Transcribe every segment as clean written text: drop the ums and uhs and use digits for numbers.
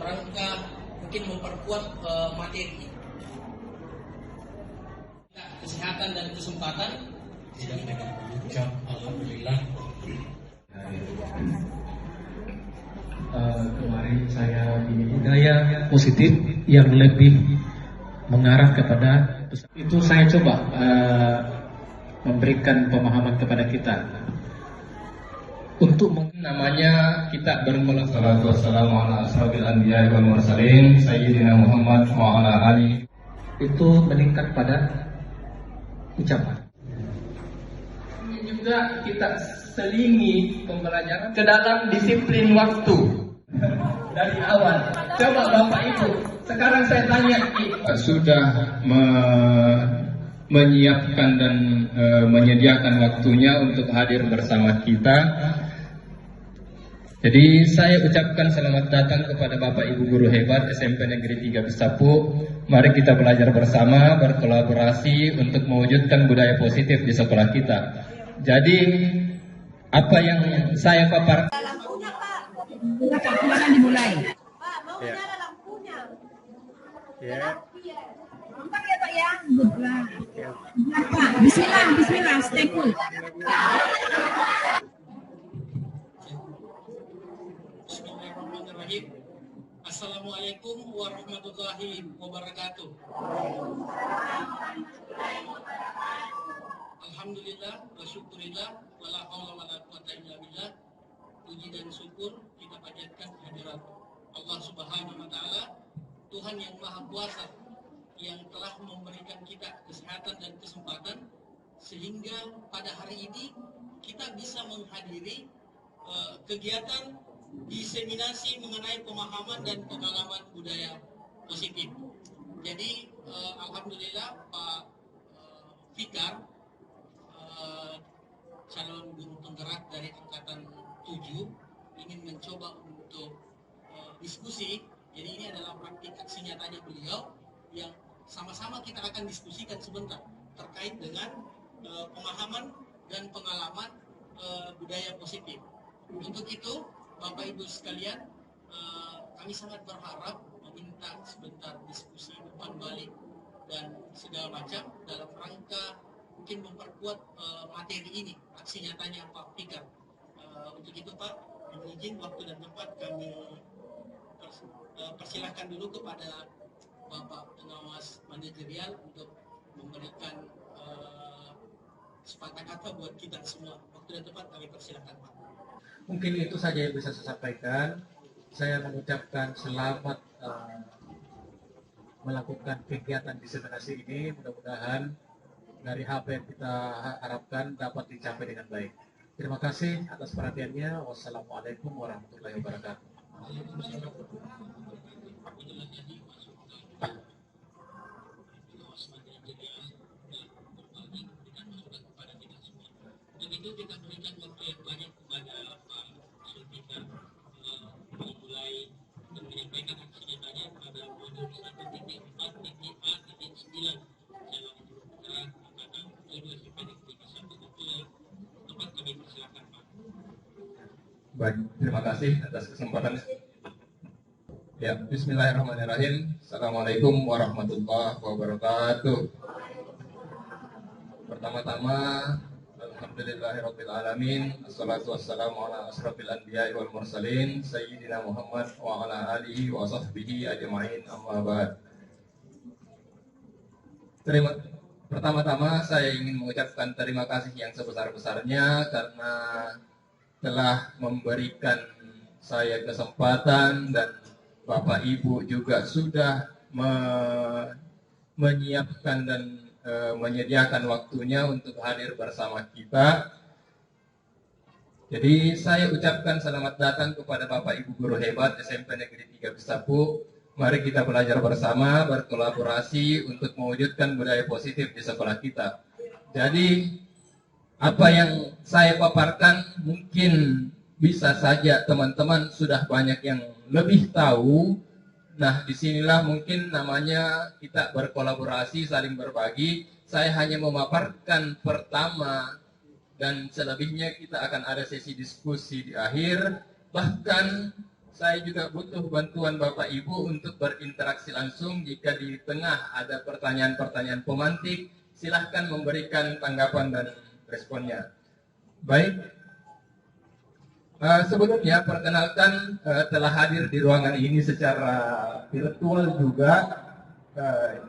rangka mungkin memperkuat materi kesehatan dan kesempatan. Tidak dengan mengucap alhamdulillah. Kemarin saya di budaya positif yang lebih mengarah kepada itu, saya coba memberikan pemahaman kepada kita untuk namanya kita bermulai wassalamu ala ashabil anbiya wal mursalin sayyidina Muhammad wa ala ali, itu meningkat pada ucapan. Juga kita selingi pembelajaran ke dalam disiplin waktu dari awal. Coba Bapak Ibu, sekarang saya tanya, sudah menyiapkan dan menyediakan waktunya untuk hadir bersama kita. Jadi saya ucapkan selamat datang kepada Bapak Ibu guru hebat SMP Negeri 3 Besapu. Mari kita belajar bersama, berkolaborasi untuk mewujudkan budaya positif di sekolah kita. Jadi apa yang saya paparkan. Lampunya Pak. Silakan dimulai. Pak, mau nyala lampunya. Ya. Bentar ya Pak ya. Bentar. Pak, bismillah, bismillah, stay cool. Bismillahirrahmanirrahim. Assalamualaikum warahmatullahi wabarakatuh. Alhamdulillah wa syukurillah wa la haula wa la quwata illa billah. Puji dan syukur kita panjatkan kehadirat Allah Subhanahu wa taala, Tuhan yang Maha Kuasa, yang telah memberikan kita kesehatan dan kesempatan sehingga pada hari ini kita bisa menghadiri kegiatan diseminasi mengenai pemahaman dan pengalaman budaya positif. Jadi alhamdulillah Pak Fikar, calon guru penggerak dari angkatan 7, ingin mencoba untuk diskusi. Jadi ini adalah praktik aksi nyatanya beliau yang sama-sama kita akan diskusikan sebentar terkait dengan pemahaman dan pengalaman budaya positif. Untuk itu Bapak Ibu sekalian, kami sangat berharap meminta sebentar diskusi umpan balik dan segala macam dalam rangka mungkin memperkuat materi ini, aksi nyatanya Pak Fikar. Untuk itu Pak, mohon izin waktu dan tempat kami persilahkan dulu kepada Bapak Pengawas Manajerial untuk memberikan sepatah kata buat kita semua. Waktu dan tempat kami persilahkan Pak. Mungkin itu saja yang bisa saya sampaikan. Saya mengucapkan selamat melakukan kegiatan diseminasi ini. Mudah-mudahan dari apa yang kita harapkan dapat dicapai dengan baik. Terima kasih atas perhatiannya. Wassalamualaikum warahmatullahi wabarakatuh. Begitu kita berikan waktu yang banyak kepada Pak Sulfikar memulai dan menyampaikan aksi nyatanya pada modul 1.4.A.9 dalam program angkatan 7 SMP Negeri 1 Bengkulu. Tempat kami persilakan Pak. Baik, terima kasih atas kesempatan. Ya, bismillahirrahmanirrahim. Assalamualaikum warahmatullahi wabarakatuh. Pertama-tama, alhamdulillahirabbil alamin. Assalatu wassalamu ala asrofil anbiya wal mursalin sayyidina Muhammad wa ala alihi wa sahbihi ajma'in, amma ba'd. Pertama-tama saya ingin mengucapkan terima kasih yang sebesar-besarnya karena telah memberikan saya kesempatan dan Bapak Ibu juga sudah menyiapkan dan menyediakan waktunya untuk hadir bersama kita. Jadi saya ucapkan selamat datang kepada Bapak Ibu guru hebat SMP Negeri 3 Besapu. Mari kita belajar bersama, berkolaborasi untuk mewujudkan budaya positif di sekolah kita. Jadi apa yang saya paparkan mungkin bisa saja teman-teman sudah banyak yang lebih tahu. Nah, disinilah mungkin namanya kita berkolaborasi, saling berbagi. Saya hanya memaparkan pertama dan selebihnya kita akan ada sesi diskusi di akhir. Bahkan saya juga butuh bantuan Bapak Ibu untuk berinteraksi langsung. Jika di tengah ada pertanyaan-pertanyaan pemantik, silahkan memberikan tanggapan dan responnya. Baik, sebelumnya perkenalkan telah hadir di ruangan ini secara virtual juga.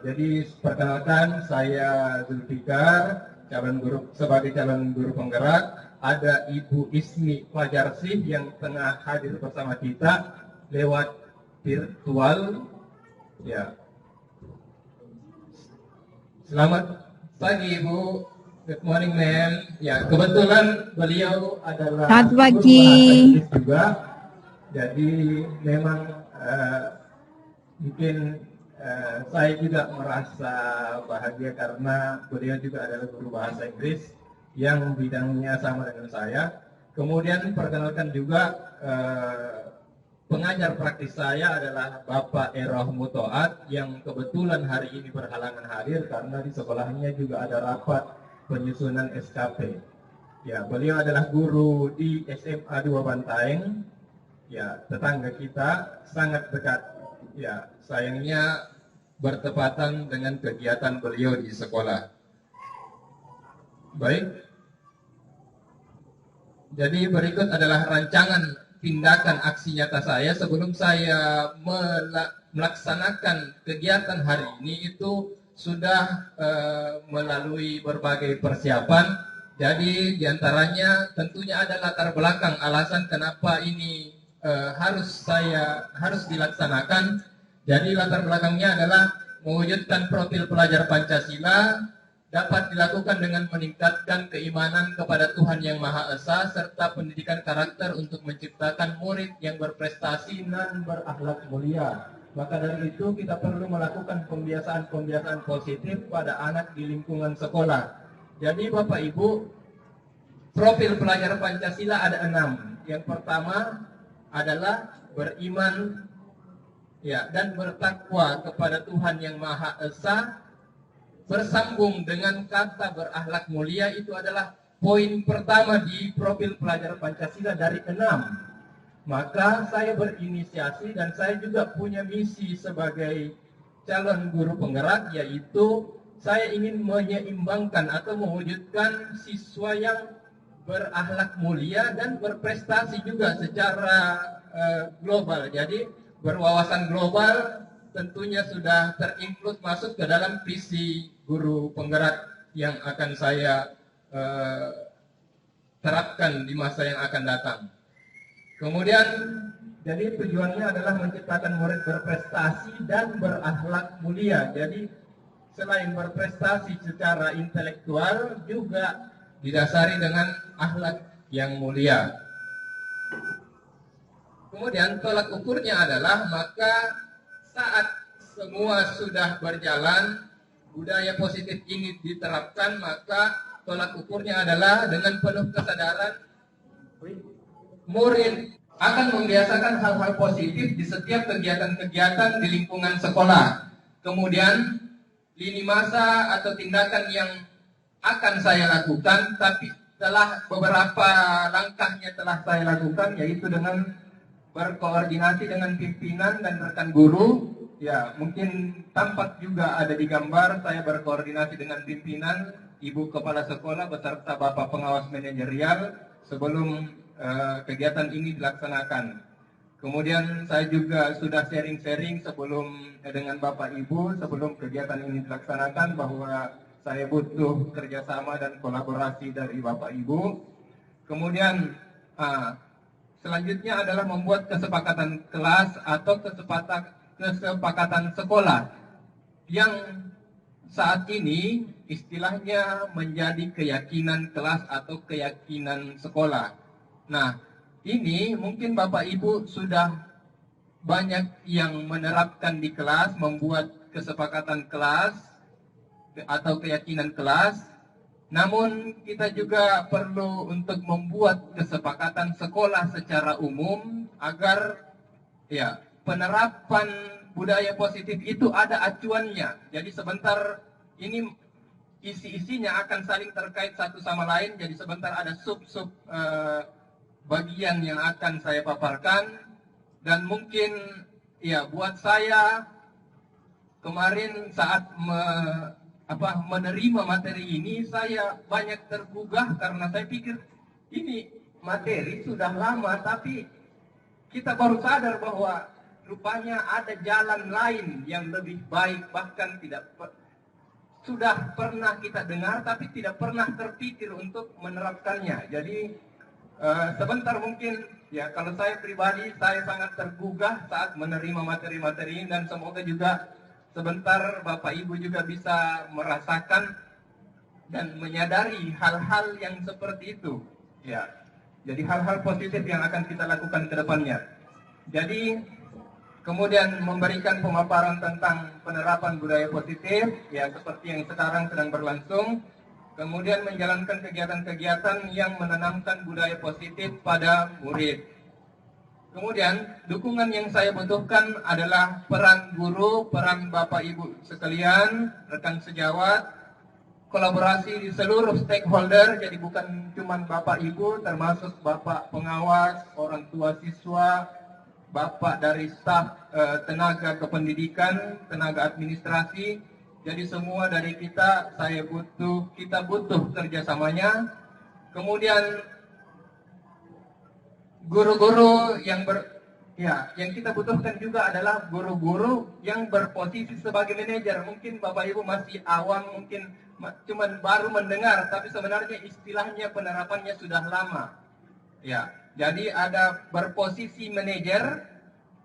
Jadi perkenalkan, saya Zulfikar, sebagai calon guru penggerak. Ada Ibu Ismi Fajarsih yang tengah hadir bersama kita lewat virtual. Ya. Selamat pagi Ibu. Good morning ma'am. Ya, kebetulan beliau adalah Selamat guru pagi. bahasa Inggris juga. Jadi memang mungkin saya juga merasa bahagia karena beliau juga adalah guru bahasa Inggris yang bidangnya sama dengan saya. Kemudian perkenalkan juga pengajar praktis saya adalah Bapak Eroh Mutoat yang kebetulan hari ini berhalangan hadir karena di sekolahnya juga ada rapat penyusunan SKP. Ya, beliau adalah guru di SMA 2 Bantaeng. Ya, tetangga kita, sangat dekat. Ya, sayangnya bertepatan dengan kegiatan beliau di sekolah. Baik. Jadi berikut adalah rancangan tindakan aksi nyata saya sebelum saya melaksanakan kegiatan hari ini. Itu sudah melalui berbagai persiapan. Jadi diantaranya tentunya ada latar belakang alasan kenapa ini harus dilaksanakan. Jadi latar belakangnya adalah mewujudkan profil pelajar Pancasila dapat dilakukan dengan meningkatkan keimanan kepada Tuhan Yang Maha Esa serta pendidikan karakter untuk menciptakan murid yang berprestasi dan berakhlak mulia. Maka dari itu kita perlu melakukan pembiasaan-pembiasaan positif pada anak di lingkungan sekolah. Jadi Bapak Ibu, profil pelajar Pancasila ada 6. Yang pertama adalah beriman dan bertakwa kepada Tuhan Yang Maha Esa. Bersambung dengan kata berakhlak mulia, itu adalah poin pertama di profil pelajar Pancasila dari 6. Maka saya berinisiasi dan saya juga punya misi sebagai calon guru penggerak, yaitu saya ingin menyeimbangkan atau mewujudkan siswa yang berakhlak mulia dan berprestasi juga secara global. Jadi berwawasan global tentunya sudah terinclus masuk ke dalam visi guru penggerak yang akan saya terapkan di masa yang akan datang. Kemudian, jadi tujuannya adalah menciptakan murid berprestasi dan berakhlak mulia. Jadi selain berprestasi secara intelektual juga didasari dengan akhlak yang mulia. Kemudian tolak ukurnya adalah maka saat semua sudah berjalan, budaya positif ini diterapkan, maka tolak ukurnya adalah dengan penuh kesadaran murid akan membiasakan hal-hal positif di setiap kegiatan-kegiatan di lingkungan sekolah. Kemudian lini masa atau tindakan yang akan saya lakukan, tapi telah beberapa langkahnya telah saya lakukan, yaitu dengan berkoordinasi dengan pimpinan dan rekan guru. Ya, mungkin tampak juga ada di gambar, saya berkoordinasi dengan pimpinan, Ibu Kepala Sekolah beserta Bapak Pengawas Manajerial sebelum kegiatan ini dilaksanakan. Kemudian saya juga sudah sharing-sharing sebelum dengan Bapak Ibu sebelum kegiatan ini dilaksanakan bahwa saya butuh kerjasama dan kolaborasi dari Bapak Ibu. Kemudian selanjutnya adalah membuat kesepakatan kelas atau kesepakatan sekolah yang saat ini istilahnya menjadi keyakinan kelas atau keyakinan sekolah. Nah, ini mungkin Bapak Ibu sudah banyak yang menerapkan di kelas, membuat kesepakatan kelas atau keyakinan kelas. Namun kita juga perlu untuk membuat kesepakatan sekolah secara umum agar penerapan budaya positif itu ada acuannya. Jadi sebentar ini isi-isinya akan saling terkait satu sama lain. Jadi sebentar ada sub-sub bagian yang akan saya paparkan. Dan mungkin ya buat saya kemarin saat menerima materi ini saya banyak tergugah karena saya pikir ini materi sudah lama tapi kita baru sadar bahwa rupanya ada jalan lain yang lebih baik, bahkan sudah pernah kita dengar tapi tidak pernah terpikir untuk menerapkannya. Jadi sebentar mungkin ya, kalau saya pribadi saya sangat tergugah saat menerima materi-materi ini, dan semoga juga sebentar Bapak Ibu juga bisa merasakan dan menyadari hal-hal yang seperti itu. Ya, jadi hal-hal positif yang akan kita lakukan ke depannya. Jadi kemudian memberikan pemaparan tentang penerapan budaya positif, ya seperti yang sekarang sedang berlangsung. Kemudian menjalankan kegiatan-kegiatan yang menanamkan budaya positif pada murid. Kemudian dukungan yang saya butuhkan adalah peran guru, peran Bapak Ibu sekalian, rekan sejawat, kolaborasi di seluruh stakeholder, jadi bukan cuma Bapak Ibu, termasuk Bapak pengawas, orang tua siswa, Bapak dari staf tenaga kependidikan, tenaga administrasi. Jadi semua dari kita, kita butuh kerjasamanya. Kemudian guru-guru yang kita butuhkan juga adalah guru-guru yang berposisi sebagai manajer. Mungkin Bapak Ibu masih awam, mungkin cuma baru mendengar, tapi sebenarnya istilahnya penerapannya sudah lama. Ya, jadi ada berposisi manajer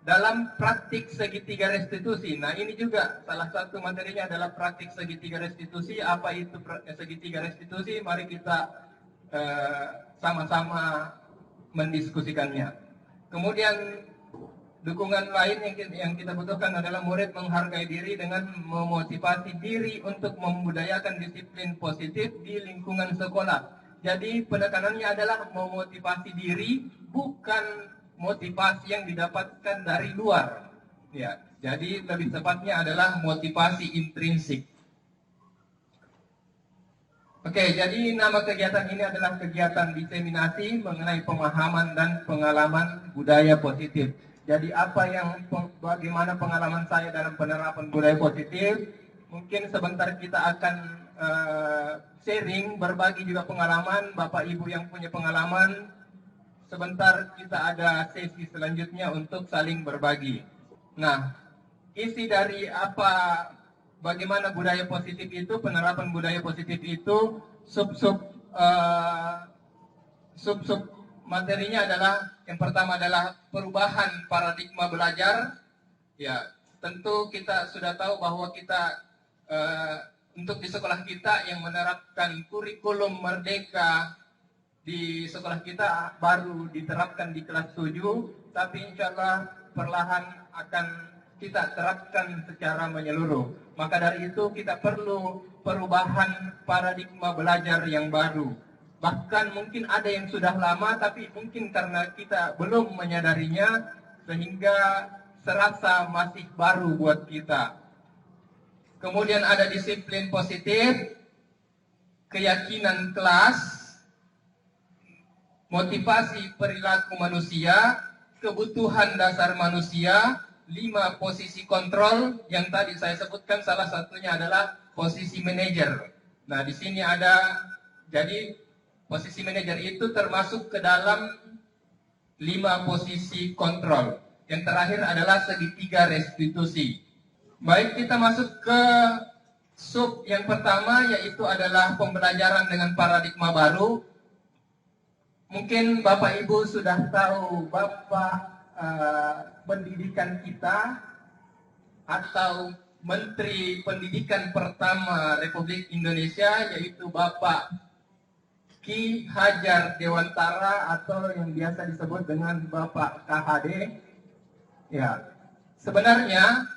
dalam praktik segitiga restitusi. Nah, ini juga salah satu materinya adalah praktik segitiga restitusi. Apa itu segitiga restitusi? Mari kita sama-sama mendiskusikannya. Kemudian dukungan lain yang kita butuhkan adalah murid menghargai diri dengan memotivasi diri untuk membudayakan disiplin positif di lingkungan sekolah. Jadi penekanannya adalah memotivasi diri, bukan motivasi yang didapatkan dari luar. Ya, jadi lebih tepatnya adalah motivasi intrinsik. Oke, jadi nama kegiatan ini adalah kegiatan diseminasi mengenai pemahaman dan pengalaman budaya positif. Jadi bagaimana pengalaman saya dalam penerapan budaya positif? Mungkin sebentar kita akan sharing, berbagi juga pengalaman, Bapak Ibu yang punya pengalaman. Sebentar kita ada sesi selanjutnya untuk saling berbagi. Nah, isi dari bagaimana budaya positif itu, penerapan budaya positif itu, sub materinya adalah, yang pertama adalah perubahan paradigma belajar. Ya, tentu kita sudah tahu bahwa kita untuk di sekolah kita yang menerapkan kurikulum merdeka di sekolah kita baru diterapkan di kelas 7, tapi insya Allah perlahan akan kita terapkan secara menyeluruh. Maka dari itu kita perlu perubahan paradigma belajar yang baru. Bahkan mungkin ada yang sudah lama, tapi mungkin karena kita belum menyadarinya, sehingga serasa masih baru buat kita. Kemudian ada disiplin positif, keyakinan kelas, motivasi perilaku manusia, kebutuhan dasar manusia, 5 posisi kontrol yang tadi saya sebutkan, salah satunya adalah posisi manajer. Nah, di sini ada, jadi posisi manajer itu termasuk ke dalam 5 posisi kontrol. Yang terakhir adalah segitiga restitusi. Baik, kita masuk ke sub yang pertama, yaitu adalah pembelajaran dengan paradigma baru. Mungkin Bapak Ibu sudah tahu Bapak pendidikan kita atau Menteri Pendidikan pertama Republik Indonesia, yaitu Bapak Ki Hajar Dewantara atau yang biasa disebut dengan Bapak KHD. Ya, sebenarnya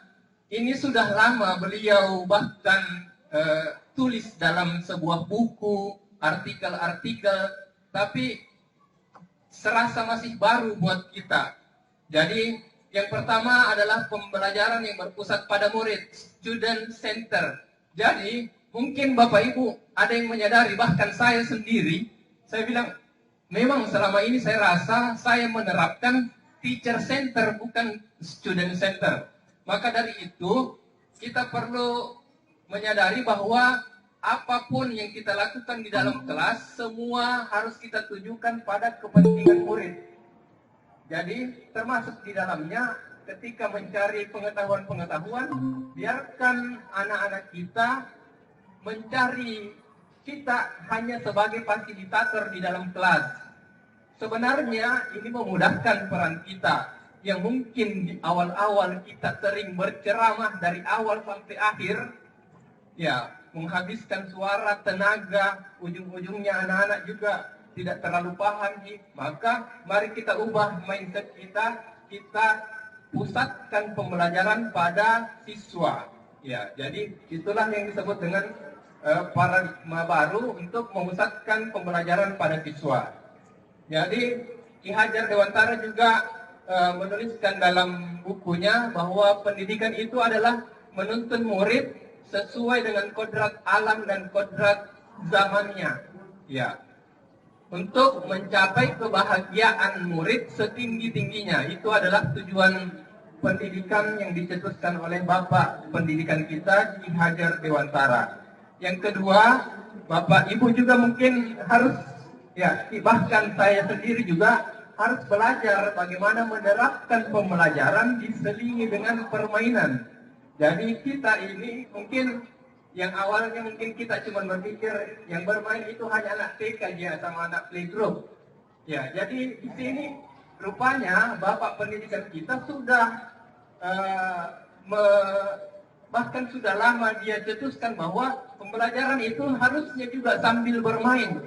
ini sudah lama beliau bahkan tulis dalam sebuah buku, artikel-artikel, tapi serasa masih baru buat kita. Jadi yang pertama adalah pembelajaran yang berpusat pada murid, student center. Jadi mungkin Bapak Ibu ada yang menyadari, bahkan saya sendiri, saya bilang memang selama ini saya rasa saya menerapkan teacher center, bukan student center. Maka dari itu, kita perlu menyadari bahwa apapun yang kita lakukan di dalam kelas, semua harus kita tujukan pada kepentingan murid. Jadi, termasuk di dalamnya, ketika mencari pengetahuan-pengetahuan, biarkan anak-anak kita mencari kita hanya sebagai fasilitator di dalam kelas. Sebenarnya ini memudahkan peran kita yang mungkin di awal-awal kita sering berceramah dari awal sampai akhir, ya menghabiskan suara, tenaga, ujung-ujungnya anak-anak juga tidak terlalu paham. Maka mari kita ubah mindset kita, kita pusatkan pembelajaran pada siswa. Ya, jadi itulah yang disebut dengan paradigma baru untuk memusatkan pembelajaran pada siswa. Jadi Ki Hajar Dewantara juga menuliskan dalam bukunya bahwa pendidikan itu adalah menuntun murid sesuai dengan kodrat alam dan kodrat zamannya. Ya, untuk mencapai kebahagiaan murid setinggi-tingginya. Itu adalah tujuan pendidikan yang dicetuskan oleh Bapak pendidikan kita, Ki Hajar Dewantara. Yang kedua, Bapak Ibu juga mungkin harus, ya bahkan saya sendiri juga harus belajar bagaimana menerapkan pembelajaran diselingi dengan permainan. Jadi kita ini mungkin yang awalnya mungkin kita cuma berpikir yang bermain itu hanya anak TK ya sama anak playgroup. Ya, jadi di sini rupanya Bapak pendidikan kita sudah bahkan sudah lama dia cetuskan bahwa pembelajaran itu harusnya juga sambil bermain.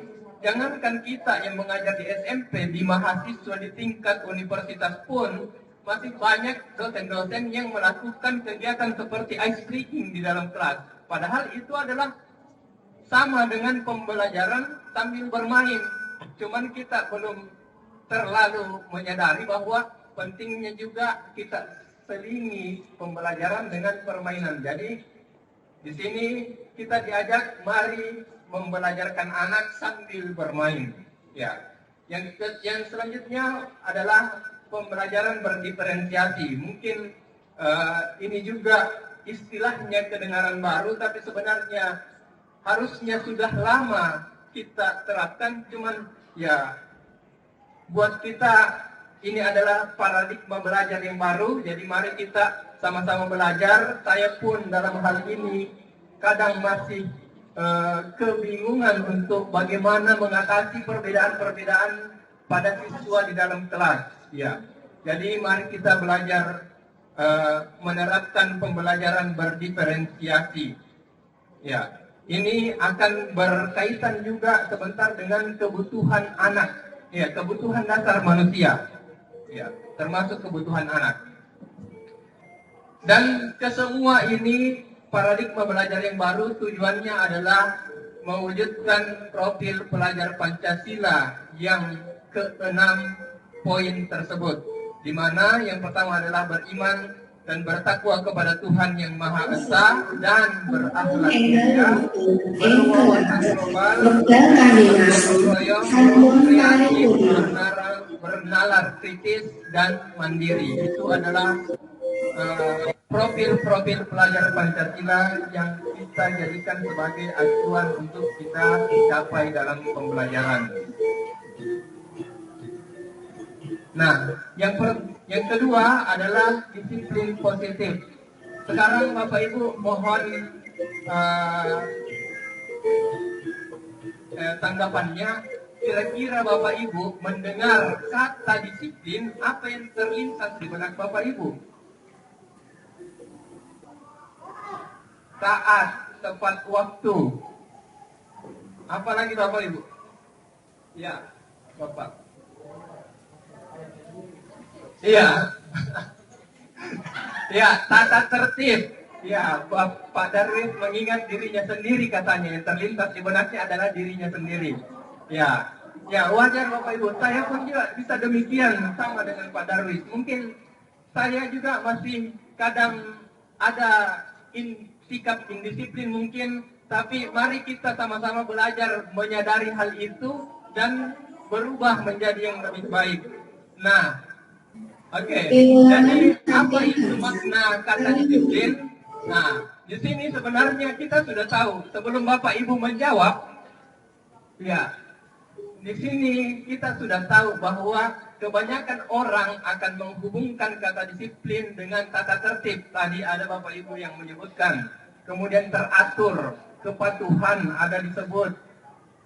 Jangankan kita yang mengajar di SMP, di mahasiswa di tingkat universitas pun masih banyak dosen-dosen yang melakukan kegiatan seperti ice breaking di dalam kelas. Padahal itu adalah sama dengan pembelajaran sambil bermain. Cuman kita belum terlalu menyadari bahwa pentingnya juga kita selingi pembelajaran dengan permainan. Jadi di sini kita diajak mari membelajarkan anak sambil bermain. Ya, yang selanjutnya adalah pembelajaran berdiferensiasi. Mungkin ini juga istilahnya kedengaran baru, tapi sebenarnya harusnya sudah lama kita terapkan. Cuman ya buat kita ini adalah paradigma belajar yang baru. Jadi mari kita sama-sama belajar. Saya pun dalam hal ini kadang masih kebingungan untuk bagaimana mengatasi perbedaan-perbedaan pada siswa di dalam kelas. Ya, jadi mari kita belajar menerapkan pembelajaran berdiferensiasi. Ya, ini akan berkaitan juga sebentar dengan kebutuhan anak. Ya, kebutuhan dasar manusia. Ya, termasuk kebutuhan anak. Dan kesemua ini paradigma belajar yang baru tujuannya adalah mewujudkan profil pelajar Pancasila yang ke-6 poin tersebut, di mana yang pertama adalah beriman dan bertakwa kepada Tuhan yang Maha Esa dan berakhlak mulia, berwawasan global, kreatif, bernalar kritis dan mandiri. Itu adalah profil-profil pelajar Pancasila yang kita jadikan sebagai acuan untuk kita capai dalam pembelajaran. Nah, yang kedua adalah disiplin positif. Sekarang Bapak Ibu mohon tanggapannya. Kira-kira Bapak Ibu mendengar kata disiplin, apa yang terlintas di benak Bapak Ibu? Taat, tepat waktu. Apalagi Bapak Ibu? Ya, Bapak. Iya. Ya, tata tertib. Ya, Pak Darwis mengingat dirinya sendiri katanya. Yang terlintas di benaknya adalah dirinya sendiri. Ya, ya wajar Bapak Ibu. Saya pun juga bisa demikian sama dengan Pak Darwis. Mungkin saya juga masih kadang ada sikap indisiplin mungkin, tapi mari kita sama-sama belajar menyadari hal itu dan berubah menjadi yang lebih baik. Nah, Oke, jadi apa itu makna kata disiplin? Nah, di sini sebenarnya kita sudah tahu. Sebelum Bapak Ibu menjawab, ya, di sini kita sudah tahu bahwa kebanyakan orang akan menghubungkan kata disiplin dengan tata tertib. Tadi ada Bapak Ibu yang menyebutkan. Kemudian teratur, kepatuhan ada disebut,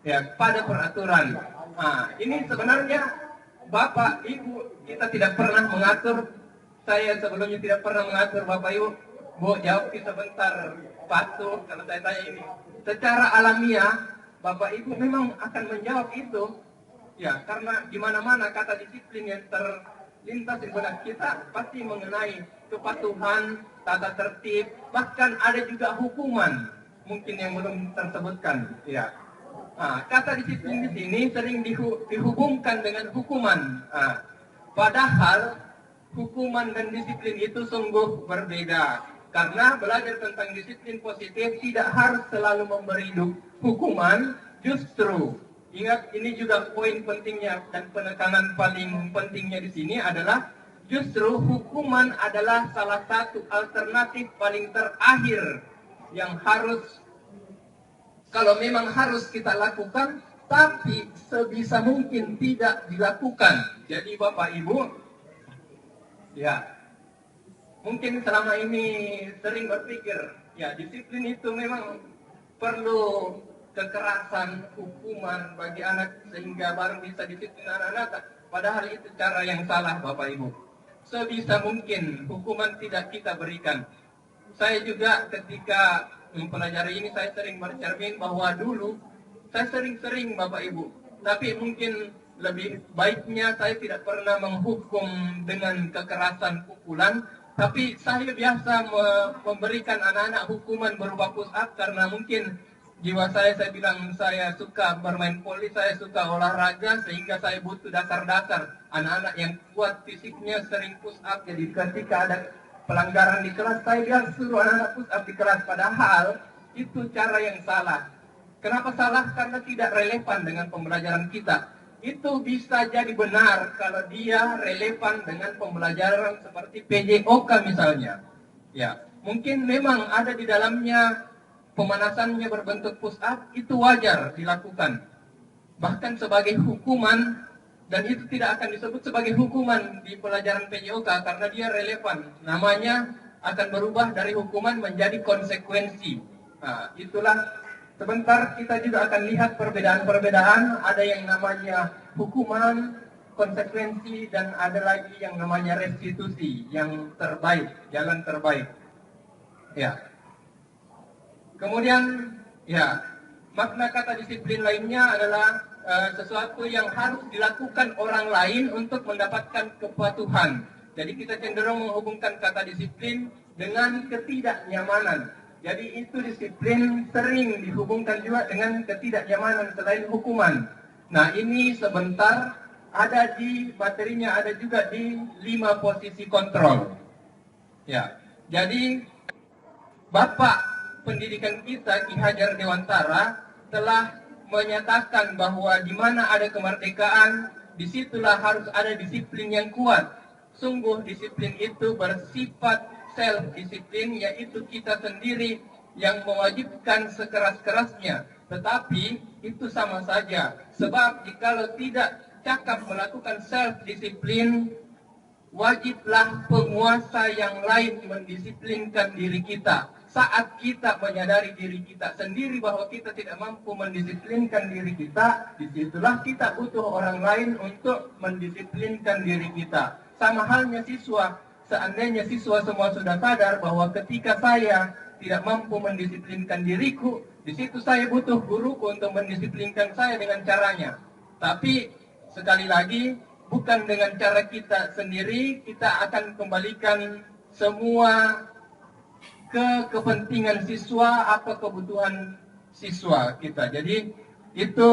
ya, pada peraturan. Nah, ini sebenarnya Bapak Ibu kita tidak pernah mengatur. Saya sebelumnya tidak pernah mengatur Bapak Ibu. Bu, jawab sebentar, patuh kalau saya tanya ini. Secara alamiah, Bapak Ibu memang akan menjawab itu. Ya, karena di mana-mana kata disiplin yang terlintas di benak kita pasti mengenai kepatuhan, tata tertib, bahkan ada juga hukuman mungkin yang belum tersebutkan. Ya, nah, kata disiplin di sini sering dihubungkan dengan hukuman. Nah, padahal hukuman dan disiplin itu sungguh berbeda. Karena belajar tentang disiplin positif tidak harus selalu memberi hukuman, justru ingat ini juga poin pentingnya dan penekanan paling pentingnya di sini adalah justru hukuman adalah salah satu alternatif paling terakhir yang harus, kalau memang harus kita lakukan, tapi sebisa mungkin tidak dilakukan. Jadi Bapak Ibu, ya, mungkin selama ini sering berpikir, ya, disiplin itu memang perlu kekerasan, hukuman bagi anak sehingga baru bisa disiplin anak-anak. Padahal itu cara yang salah Bapak Ibu. Sebisa mungkin hukuman tidak kita berikan. Saya juga ketika mempelajari ini saya sering bercermin bahwa dulu saya sering-sering Bapak Ibu, tapi mungkin lebih baiknya saya tidak pernah menghukum dengan kekerasan pukulan, tapi saya biasa memberikan anak-anak hukuman berupa push up karena mungkin jiwa saya bilang saya suka bermain voli, saya suka olahraga sehingga saya butuh dasar-dasar. Anak-anak yang kuat fisiknya sering push up, jadi ketika ada pelanggaran di kelas saya bilang suruh anak-anak push up di kelas, padahal itu cara yang salah. Kenapa salah? Karena tidak relevan dengan pembelajaran kita. Itu bisa jadi benar kalau dia relevan dengan pembelajaran seperti PJOK misalnya. Ya, mungkin memang ada di dalamnya pemanasannya berbentuk push up, itu wajar dilakukan. Bahkan sebagai hukuman, dan itu tidak akan disebut sebagai hukuman di pelajaran PJOK karena dia relevan. Namanya akan berubah dari hukuman menjadi konsekuensi. Nah, itulah. Sebentar kita juga akan lihat perbedaan-perbedaan. Ada yang namanya hukuman, konsekuensi, dan ada lagi yang namanya restitusi, yang terbaik, jalan terbaik. Ya. Kemudian, ya, makna kata disiplin lainnya adalah sesuatu yang harus dilakukan orang lain untuk mendapatkan kepatuhan. Jadi kita cenderung menghubungkan kata disiplin dengan ketidaknyamanan. Jadi itu disiplin sering dihubungkan juga dengan ketidaknyamanan selain hukuman. Nah, ini sebentar ada di materinya, ada juga di 5 posisi kontrol. Ya, jadi Bapak pendidikan kita Ki Hajar Dewantara telah menyatakan bahwa di mana ada kemerdekaan, disitulah harus ada disiplin yang kuat. Sungguh disiplin itu bersifat self-disiplin, yaitu kita sendiri yang mewajibkan sekeras-kerasnya. Tetapi itu sama saja. Sebab jikalau tidak cakap melakukan self-disiplin, wajiblah penguasa yang lain mendisiplinkan diri kita. Saat kita menyadari diri kita sendiri bahwa kita tidak mampu mendisiplinkan diri kita, disitulah kita butuh orang lain untuk mendisiplinkan diri kita. Sama halnya siswa. Seandainya siswa semua sudah sadar bahwa ketika saya tidak mampu mendisiplinkan diriku, di situ saya butuh guruku untuk mendisiplinkan saya dengan caranya. Tapi sekali lagi, bukan dengan cara kita sendiri, kita akan kembalikan semua ke kepentingan siswa atau kebutuhan siswa kita. Jadi itu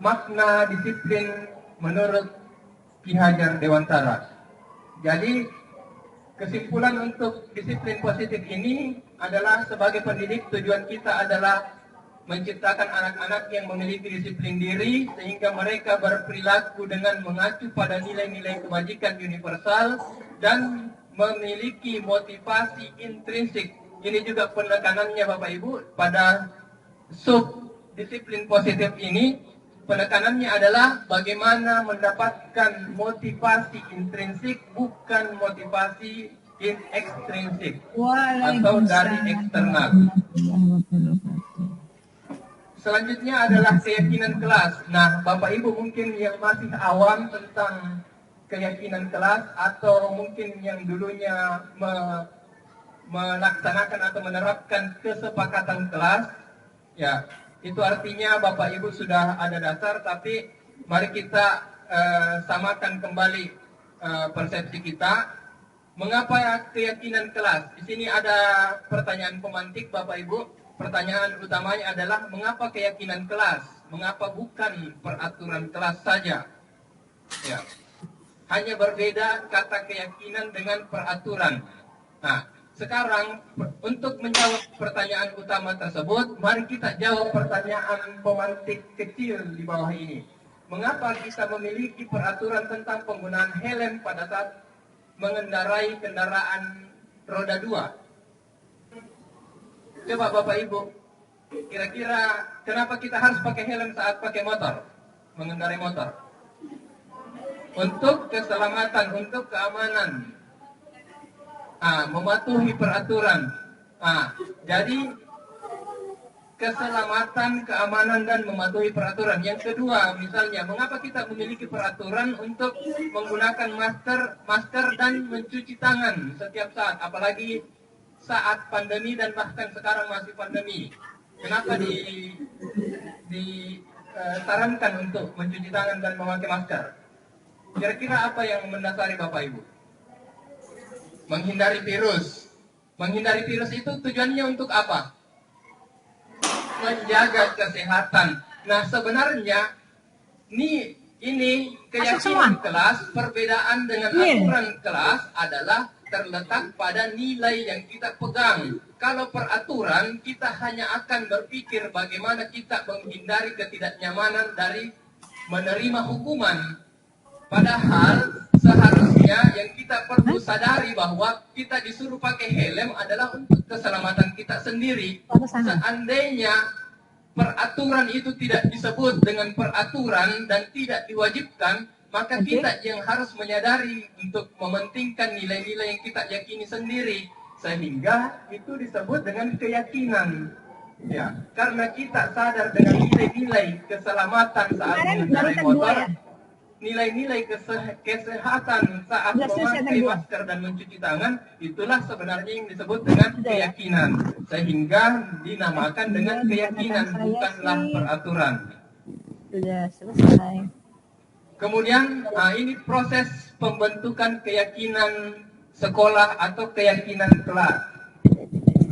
makna disiplin menurut Ki Hajar Dewantara. Jadi kesimpulan untuk disiplin positif ini adalah sebagai pendidik tujuan kita adalah menciptakan anak-anak yang memiliki disiplin diri sehingga mereka berperilaku dengan mengacu pada nilai-nilai kebajikan universal dan memiliki motivasi intrinsik. Ini juga penekanannya Bapak Ibu pada sub disiplin positif ini. Penekanannya adalah bagaimana mendapatkan motivasi intrinsik, bukan motivasi ekstrinsik atau dari eksternal. Selanjutnya adalah keyakinan kelas. Nah, Bapak Ibu mungkin yang masih awam tentang keyakinan kelas atau mungkin yang dulunya melaksanakan atau menerapkan kesepakatan kelas, ya, itu artinya Bapak Ibu sudah ada dasar, tapi mari kita samakan kembali persepsi kita. Mengapa keyakinan kelas? Di sini ada pertanyaan pemantik Bapak Ibu. Pertanyaan utamanya adalah mengapa keyakinan kelas? Mengapa bukan peraturan kelas saja? Ya. Hanya berbeda kata keyakinan dengan peraturan. Nah, sekarang untuk menjawab pertanyaan utama tersebut, mari kita jawab pertanyaan pemantik kecil di bawah ini. Mengapa kita memiliki peraturan tentang penggunaan helm pada saat mengendarai kendaraan roda 2? Coba Bapak Ibu, kira-kira kenapa kita harus pakai helm saat pakai motor, mengendarai motor? Untuk keselamatan, untuk keamanan, mematuhi peraturan. Jadi keselamatan, keamanan, dan mematuhi peraturan. Yang kedua, misalnya, mengapa kita memiliki peraturan untuk menggunakan masker dan mencuci tangan setiap saat, apalagi saat pandemi dan bahkan sekarang masih pandemi. Kenapa disarankan untuk mencuci tangan dan memakai masker? Kira-kira apa yang mendasari Bapak Ibu? Menghindari virus. Menghindari virus itu tujuannya untuk apa? Menjaga kesehatan. Nah, sebenarnya ini keyakinan kelas, perbedaan dengan aturan kelas adalah terletak pada nilai yang kita pegang. Kalau peraturan, kita hanya akan berpikir bagaimana kita menghindari ketidaknyamanan dari menerima hukuman. Padahal seharusnya yang kita perlu sadari bahwa kita disuruh pakai helm adalah untuk keselamatan kita sendiri. Seandainya peraturan itu tidak disebut dengan peraturan dan tidak diwajibkan, maka kita yang harus menyadari untuk mementingkan nilai-nilai yang kita yakini sendiri, sehingga itu disebut dengan keyakinan. Ya, karena kita sadar dengan nilai-nilai keselamatan saat mengendarai motor, nilai-nilai kesehatan saat memakai masker dan mencuci tangan, itulah sebenarnya yang disebut dengan keyakinan, sehingga dinamakan dengan keyakinan, bukanlah peraturan. Sudah selesai. Kemudian ini proses pembentukan keyakinan sekolah atau keyakinan kelas.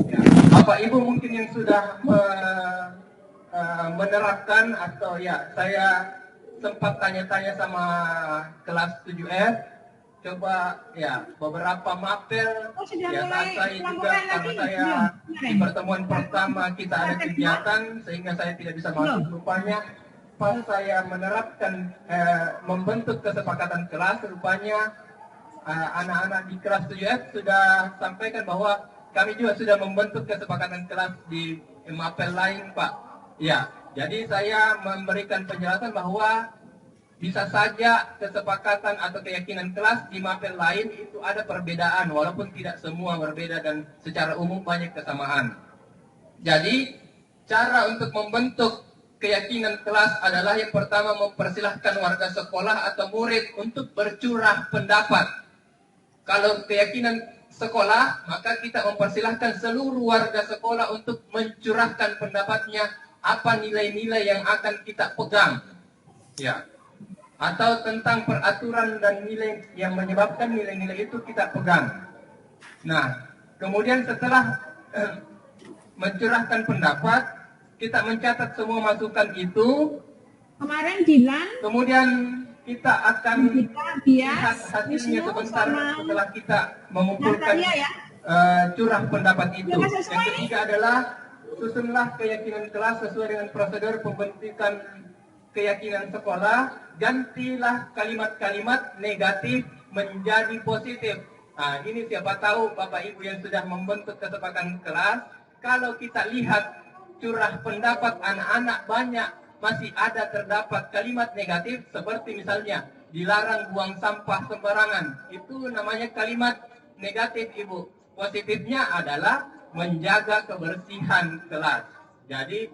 Ya, Bapak Ibu mungkin yang sudah menerapkan atau ya saya sempat tanya-tanya sama kelas 7F, coba ya beberapa mapel ya saat saya juga karena saya di pertemuan pertama kita ada kegiatan sehingga saya tidak bisa masuk, rupanya pas saya menerapkan membentuk kesepakatan kelas, rupanya anak-anak di kelas 7F sudah sampaikan bahwa kami juga sudah membentuk kesepakatan kelas di mapel lain, Pak. Ya, jadi saya memberikan penjelasan bahwa bisa saja kesepakatan atau keyakinan kelas di mapel lain itu ada perbedaan, walaupun tidak semua berbeda dan secara umum banyak kesamaan. Jadi, cara untuk membentuk keyakinan kelas adalah yang pertama mempersilahkan warga sekolah atau murid untuk bercurah pendapat. Kalau keyakinan sekolah, maka kita mempersilahkan seluruh warga sekolah untuk mencurahkan pendapatnya, apa nilai-nilai yang akan kita pegang. Ya. Atau tentang peraturan dan nilai yang menyebabkan nilai-nilai itu kita pegang. Nah, kemudian setelah mencurahkan pendapat, kita mencatat semua masukan itu. Kemarin bilang. Kemudian kita akan lihat hasilnya sebentar setelah kita mengumpulkan curah pendapat itu. Yang ketiga adalah susunlah keyakinan kelas sesuai dengan prosedur pembentukan keyakinan sekolah, gantilah kalimat-kalimat negatif menjadi positif. Nah, ini siapa tahu Bapak Ibu yang sudah membentuk kesepakatan kelas, kalau kita lihat curah pendapat anak-anak banyak masih ada terdapat kalimat negatif seperti misalnya dilarang buang sampah sembarangan. Itu namanya kalimat negatif, Ibu. Positifnya adalah menjaga kebersihan kelas. Jadi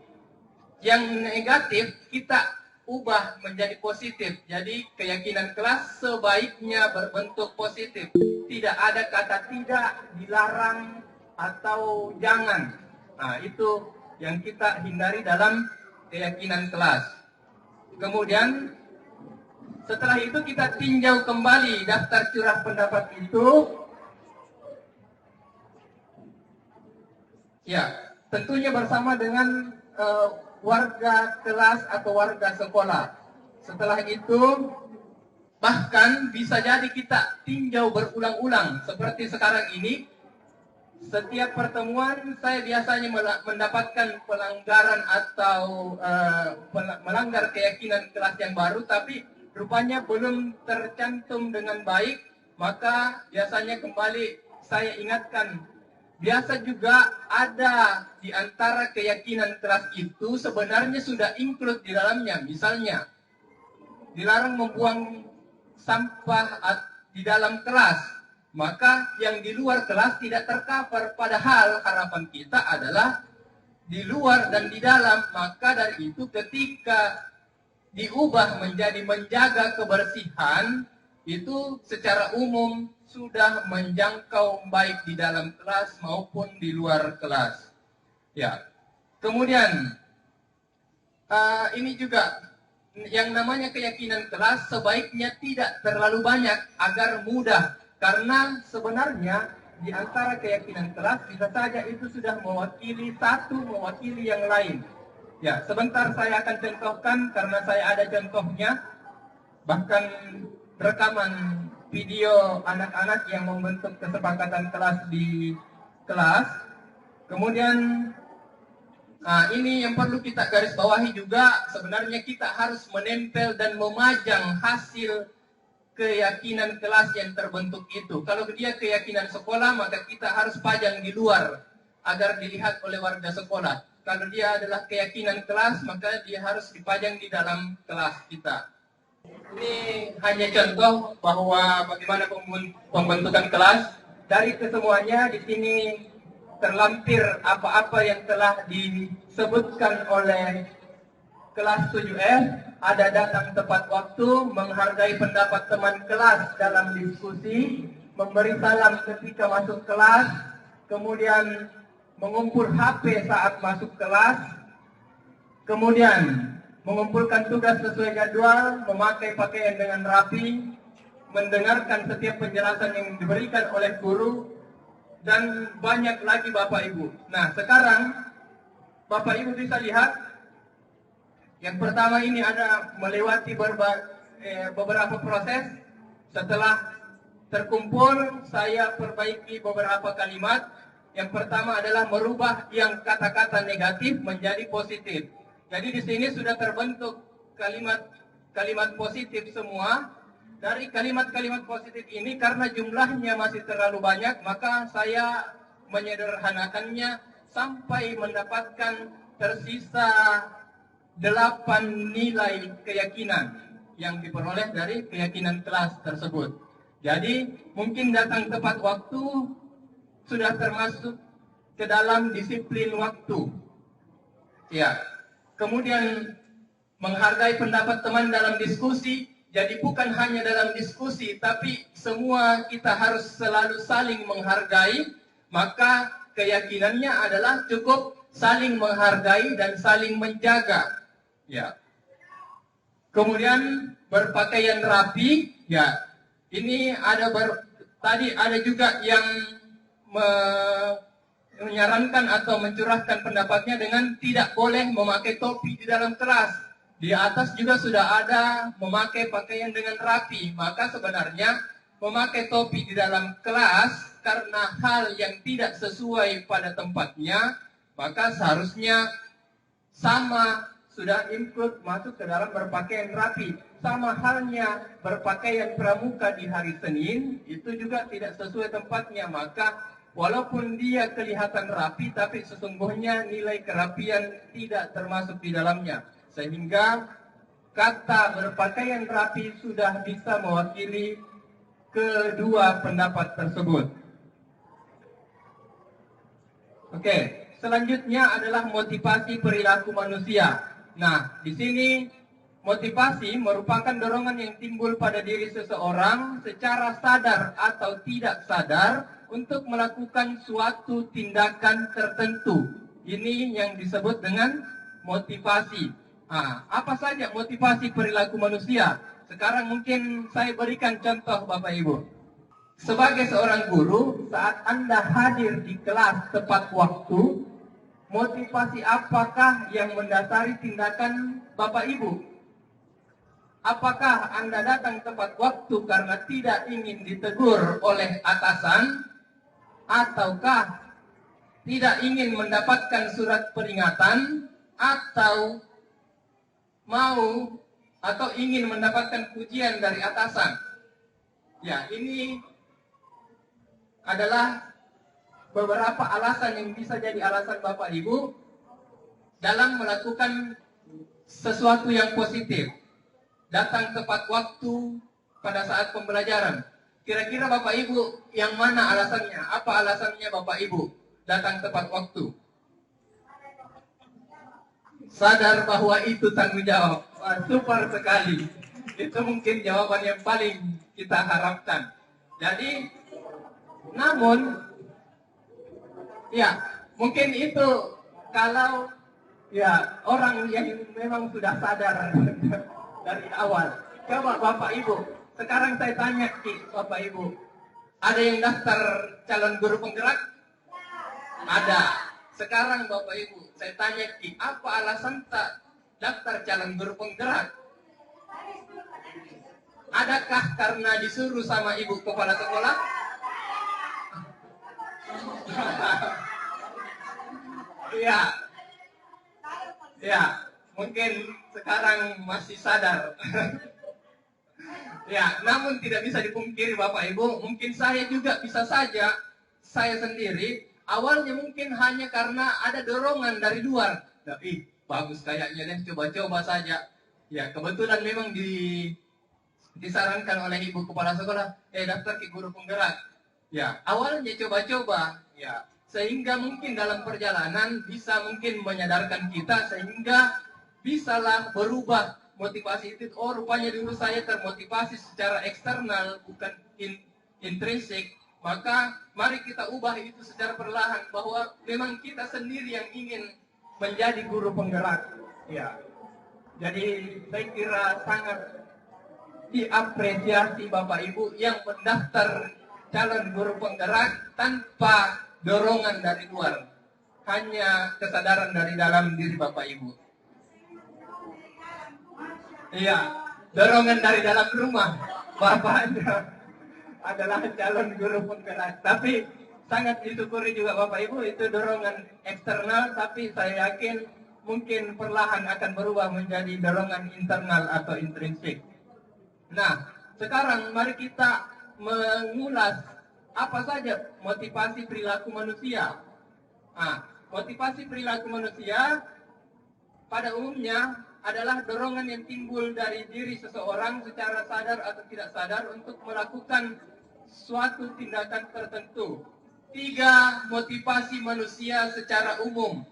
yang negatif kita ubah menjadi positif. Jadi keyakinan kelas sebaiknya berbentuk positif. Tidak ada kata tidak, dilarang, atau jangan. Nah, itu yang kita hindari dalam keyakinan kelas. Kemudian setelah itu kita tinjau kembali daftar curah pendapat itu. Ya, tentunya bersama dengan warga kelas atau warga sekolah. Setelah itu bahkan bisa jadi kita tinjau berulang-ulang seperti sekarang ini. Setiap pertemuan saya biasanya mendapatkan pelanggaran atau melanggar keyakinan kelas yang baru, tapi rupanya belum tercantum dengan baik, maka biasanya kembali saya ingatkan. Biasa juga ada di antara keyakinan kelas itu sebenarnya sudah include di dalamnya. Misalnya, dilarang membuang sampah di dalam kelas. Maka yang di luar kelas tidak tercover. Padahal harapan kita adalah di luar dan di dalam. Maka dari itu ketika diubah menjadi menjaga kebersihan, itu secara umum sudah menjangkau baik di dalam kelas maupun di luar kelas. Ya. Kemudian ini juga yang namanya keyakinan kelas sebaiknya tidak terlalu banyak agar mudah. Karena sebenarnya di antara keyakinan kelas bisa saja itu sudah mewakili satu, mewakili yang lain. Ya, sebentar saya akan contohkan karena saya ada contohnya. Bahkan rekaman video anak-anak yang membentuk kesepakatan kelas di kelas. Kemudian ini yang perlu kita garis bawahi juga, sebenarnya kita harus menempel dan memajang hasil keyakinan kelas yang terbentuk itu. Kalau dia keyakinan sekolah, maka kita harus pajang di luar agar dilihat oleh warga sekolah. Kalau dia adalah keyakinan kelas, maka dia harus dipajang di dalam kelas kita. Ini hanya contoh bahwa bagaimana pembentukan kelas. Dari kesemuanya di sini terlampir apa-apa yang telah disebutkan oleh kelas 7F. Ada datang tepat waktu, menghargai pendapat teman kelas dalam diskusi, memberi salam ketika masuk kelas, kemudian mengumpul HP saat masuk kelas, kemudian mengumpulkan tugas sesuai jadwal, memakai pakaian dengan rapi, mendengarkan setiap penjelasan yang diberikan oleh guru, dan banyak lagi Bapak Ibu. Nah, sekarang Bapak Ibu bisa lihat. Yang pertama ini ada melewati beberapa proses. Setelah terkumpul, saya perbaiki beberapa kalimat. Yang pertama adalah merubah yang kata-kata negatif menjadi positif. Jadi di sini sudah terbentuk kalimat positif semua. Dari kalimat-kalimat positif ini karena jumlahnya masih terlalu banyak, maka saya menyederhanakannya sampai mendapatkan tersisa 8 nilai keyakinan yang diperoleh dari keyakinan kelas tersebut. Jadi mungkin datang tepat waktu sudah termasuk ke dalam disiplin waktu. Ya. Kemudian menghargai pendapat teman dalam diskusi. Jadi bukan hanya dalam diskusi, tapi semua kita harus selalu saling menghargai. Maka keyakinannya adalah cukup saling menghargai dan saling menjaga. Ya. Kemudian berpakaian rapi, ya. Ini tadi ada juga yang menyarankan atau mencurahkan pendapatnya dengan tidak boleh memakai topi di dalam kelas. Di atas juga sudah ada memakai pakaian dengan rapi. Maka sebenarnya memakai topi di dalam kelas karena hal yang tidak sesuai pada tempatnya maka seharusnya sama, sudah include masuk ke dalam berpakaian rapi. Sama halnya berpakaian pramuka di hari Senin, itu juga tidak sesuai tempatnya. Maka walaupun dia kelihatan rapi, tapi sesungguhnya nilai kerapian tidak termasuk di dalamnya. Sehingga kata berpakaian rapi sudah bisa mewakili kedua pendapat tersebut. Oke, selanjutnya adalah motivasi perilaku manusia. Nah, di sini motivasi merupakan dorongan yang timbul pada diri seseorang secara sadar atau tidak sadar untuk melakukan suatu tindakan tertentu. Ini yang disebut dengan motivasi. Nah, apa saja motivasi perilaku manusia? Sekarang mungkin saya berikan contoh Bapak Ibu. Sebagai seorang guru, saat Anda hadir di kelas tepat waktu, motivasi apakah yang mendasari tindakan Bapak Ibu? Apakah Anda datang tepat waktu karena tidak ingin ditegur oleh atasan, ataukah tidak ingin mendapatkan surat peringatan, atau mau atau ingin mendapatkan pujian dari atasan? Ya, ini adalah beberapa alasan yang bisa jadi alasan Bapak Ibu dalam melakukan sesuatu yang positif. Datang tepat waktu pada saat pembelajaran. Kira-kira Bapak Ibu yang mana alasannya? Apa alasannya Bapak Ibu datang tepat waktu? Sadar bahwa itu tanggung jawab. Wah, super sekali. Itu mungkin jawaban yang paling kita harapkan. Jadi, namun, ya, mungkin itu kalau ya orang yang memang sudah sadar dari awal. Coba Bapak Ibu, sekarang saya tanya Bapak Ibu, ada yang daftar calon guru penggerak? Ada. Sekarang Bapak Ibu, saya tanya apa alasan tak daftar calon guru penggerak? Adakah karena disuruh sama ibu kepala sekolah? Iya. Ya, mungkin sekarang masih sadar. Ya, namun tidak bisa dipungkiri Bapak Ibu, mungkin saya juga bisa saja, saya sendiri, awalnya mungkin hanya karena ada dorongan dari luar. Tapi bagus kayaknya deh, coba-coba saja. Ya, kebetulan memang disarankan oleh ibu kepala sekolah, daftar ke guru penggerak. Ya, awalnya coba-coba. Ya, sehingga mungkin dalam perjalanan bisa mungkin menyadarkan kita sehingga bisalah berubah motivasi itu. Oh, rupanya dulu saya termotivasi secara eksternal bukan intrinsik. Maka mari kita ubah itu secara perlahan bahwa memang kita sendiri yang ingin menjadi guru penggerak. Ya. Jadi saya kira sangat diapresiasi Bapak Ibu yang mendaftar calon guru penggerak tanpa dorongan dari luar, hanya kesadaran dari dalam diri Bapak Ibu. Iya, dorongan dari dalam rumah. Bapaknya adalah calon guru penggerak. Tapi sangat disyukuri juga Bapak Ibu, itu dorongan eksternal, tapi saya yakin mungkin perlahan akan berubah menjadi dorongan internal atau intrinsik. Nah, sekarang mari kita mengulas apa saja motivasi perilaku manusia. Nah, motivasi perilaku manusia pada umumnya adalah dorongan yang timbul dari diri seseorang secara sadar atau tidak sadar untuk melakukan suatu tindakan tertentu. 3 motivasi manusia secara umum.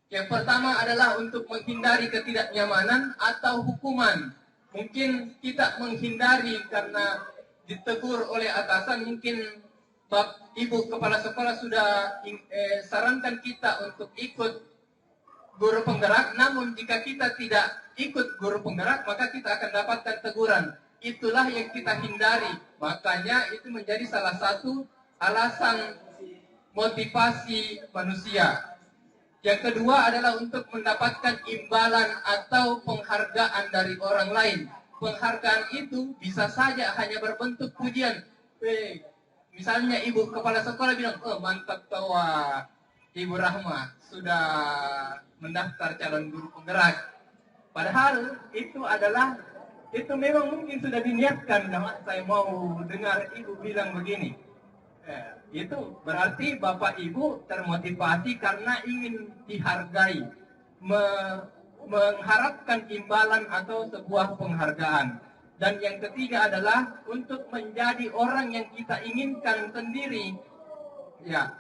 Yang pertama adalah untuk menghindari ketidaknyamanan atau hukuman. Mungkin kita menghindari karena ditegur oleh atasan, mungkin ibu kepala sekolah sudah sarankan kita untuk ikut guru penggerak, namun jika kita tidak ikut guru penggerak, maka kita akan dapatkan teguran. Itulah yang kita hindari. Makanya itu menjadi salah satu alasan motivasi manusia. Yang kedua adalah untuk mendapatkan imbalan atau penghargaan dari orang lain. Penghargaan itu bisa saja hanya berbentuk pujian. Misalnya ibu kepala sekolah bilang, oh mantap tawa. Ibu Rahma sudah mendaftar calon guru penggerak. Padahal itu memang mungkin sudah diniatkan. Saya mau dengar Ibu bilang begini. Itu berarti Bapak Ibu termotivasi karena ingin dihargai, mengharapkan imbalan atau sebuah penghargaan. Dan yang ketiga adalah untuk menjadi orang yang kita inginkan sendiri. Ya,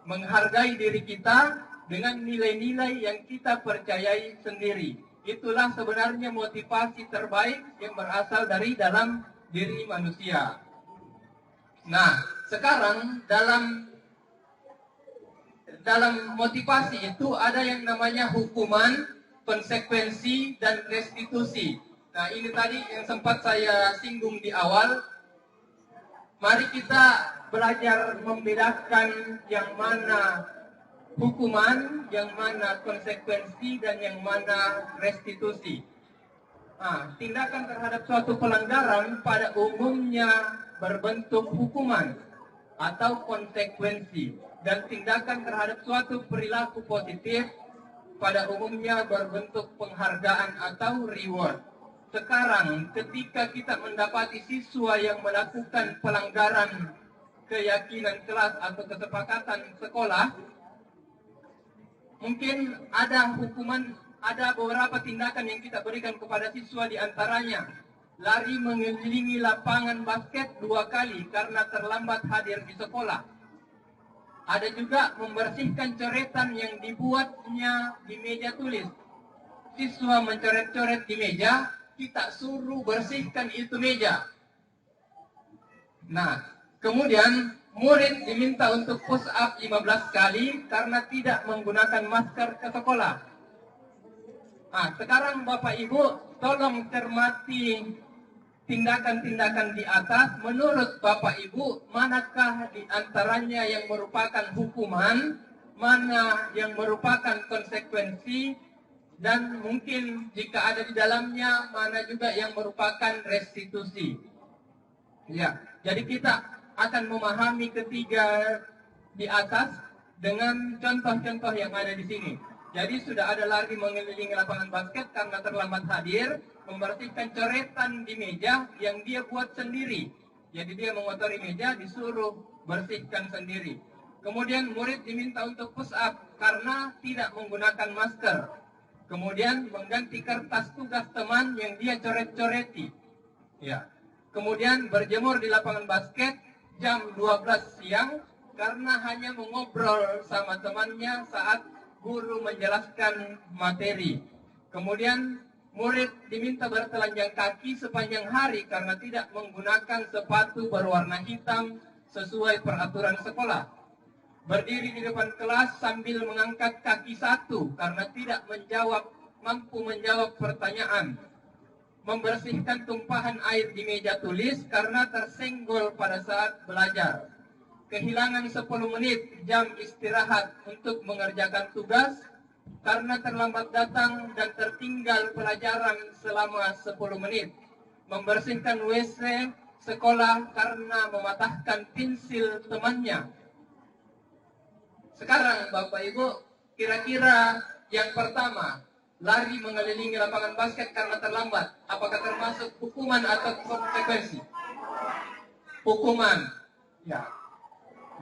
menghargai diri kita dengan nilai-nilai yang kita percayai sendiri. Itulah sebenarnya motivasi terbaik yang berasal dari dalam diri manusia. Nah, sekarang dalam motivasi itu ada yang namanya hukuman, konsekuensi, dan restitusi. Nah, ini tadi yang sempat saya singgung di awal. Mari kita belajar membedakan yang mana hukuman, yang mana konsekuensi, dan yang mana restitusi. Nah, tindakan terhadap suatu pelanggaran pada umumnya berbentuk hukuman atau konsekuensi, dan tindakan terhadap suatu perilaku positif pada umumnya berbentuk penghargaan atau reward. Sekarang ketika kita mendapati siswa yang melakukan pelanggaran keyakinan kelas atau kesepakatan sekolah, mungkin ada hukuman, ada beberapa tindakan yang kita berikan kepada siswa, di antaranya lari mengelilingi lapangan basket 2 kali karena terlambat hadir di sekolah. Ada juga membersihkan coretan yang dibuatnya di meja tulis. Siswa mencoret-coret di meja, kita suruh bersihkan itu meja. Nah, kemudian murid diminta untuk push up 15 kali karena tidak menggunakan masker ke sekolah. Nah, sekarang Bapak Ibu tolong cermati tindakan-tindakan di atas. Menurut Bapak Ibu, manakah di antaranya yang merupakan hukuman, mana yang merupakan konsekuensi, dan mungkin jika ada di dalamnya, mana juga yang merupakan restitusi. Ya, jadi kita akan memahami ketiga di atas dengan contoh-contoh yang ada di sini. Jadi sudah ada lari mengelilingi lapangan basket karena terlambat hadir, membersihkan coretan di meja yang dia buat sendiri. Jadi dia mengotori meja, disuruh bersihkan sendiri. Kemudian murid diminta untuk push up karena tidak menggunakan masker. Kemudian mengganti kertas tugas teman yang dia coret-coreti. Ya. Kemudian berjemur di lapangan basket jam 12 siang karena hanya mengobrol sama temannya saat guru menjelaskan materi. Kemudian murid diminta bertelanjang kaki sepanjang hari karena tidak menggunakan sepatu berwarna hitam sesuai peraturan sekolah. Berdiri di depan kelas sambil mengangkat kaki satu karena tidak mampu menjawab pertanyaan. Membersihkan tumpahan air di meja tulis karena tersenggol pada saat belajar. Kehilangan 10 menit jam istirahat untuk mengerjakan tugas karena terlambat datang dan tertinggal pelajaran selama 10 menit. Membersihkan WC sekolah karena mematahkan pensil temannya. Sekarang Bapak Ibu, kira-kira yang pertama, lari mengelilingi lapangan basket karena terlambat, apakah termasuk hukuman atau konsekuensi? Hukuman. Ya.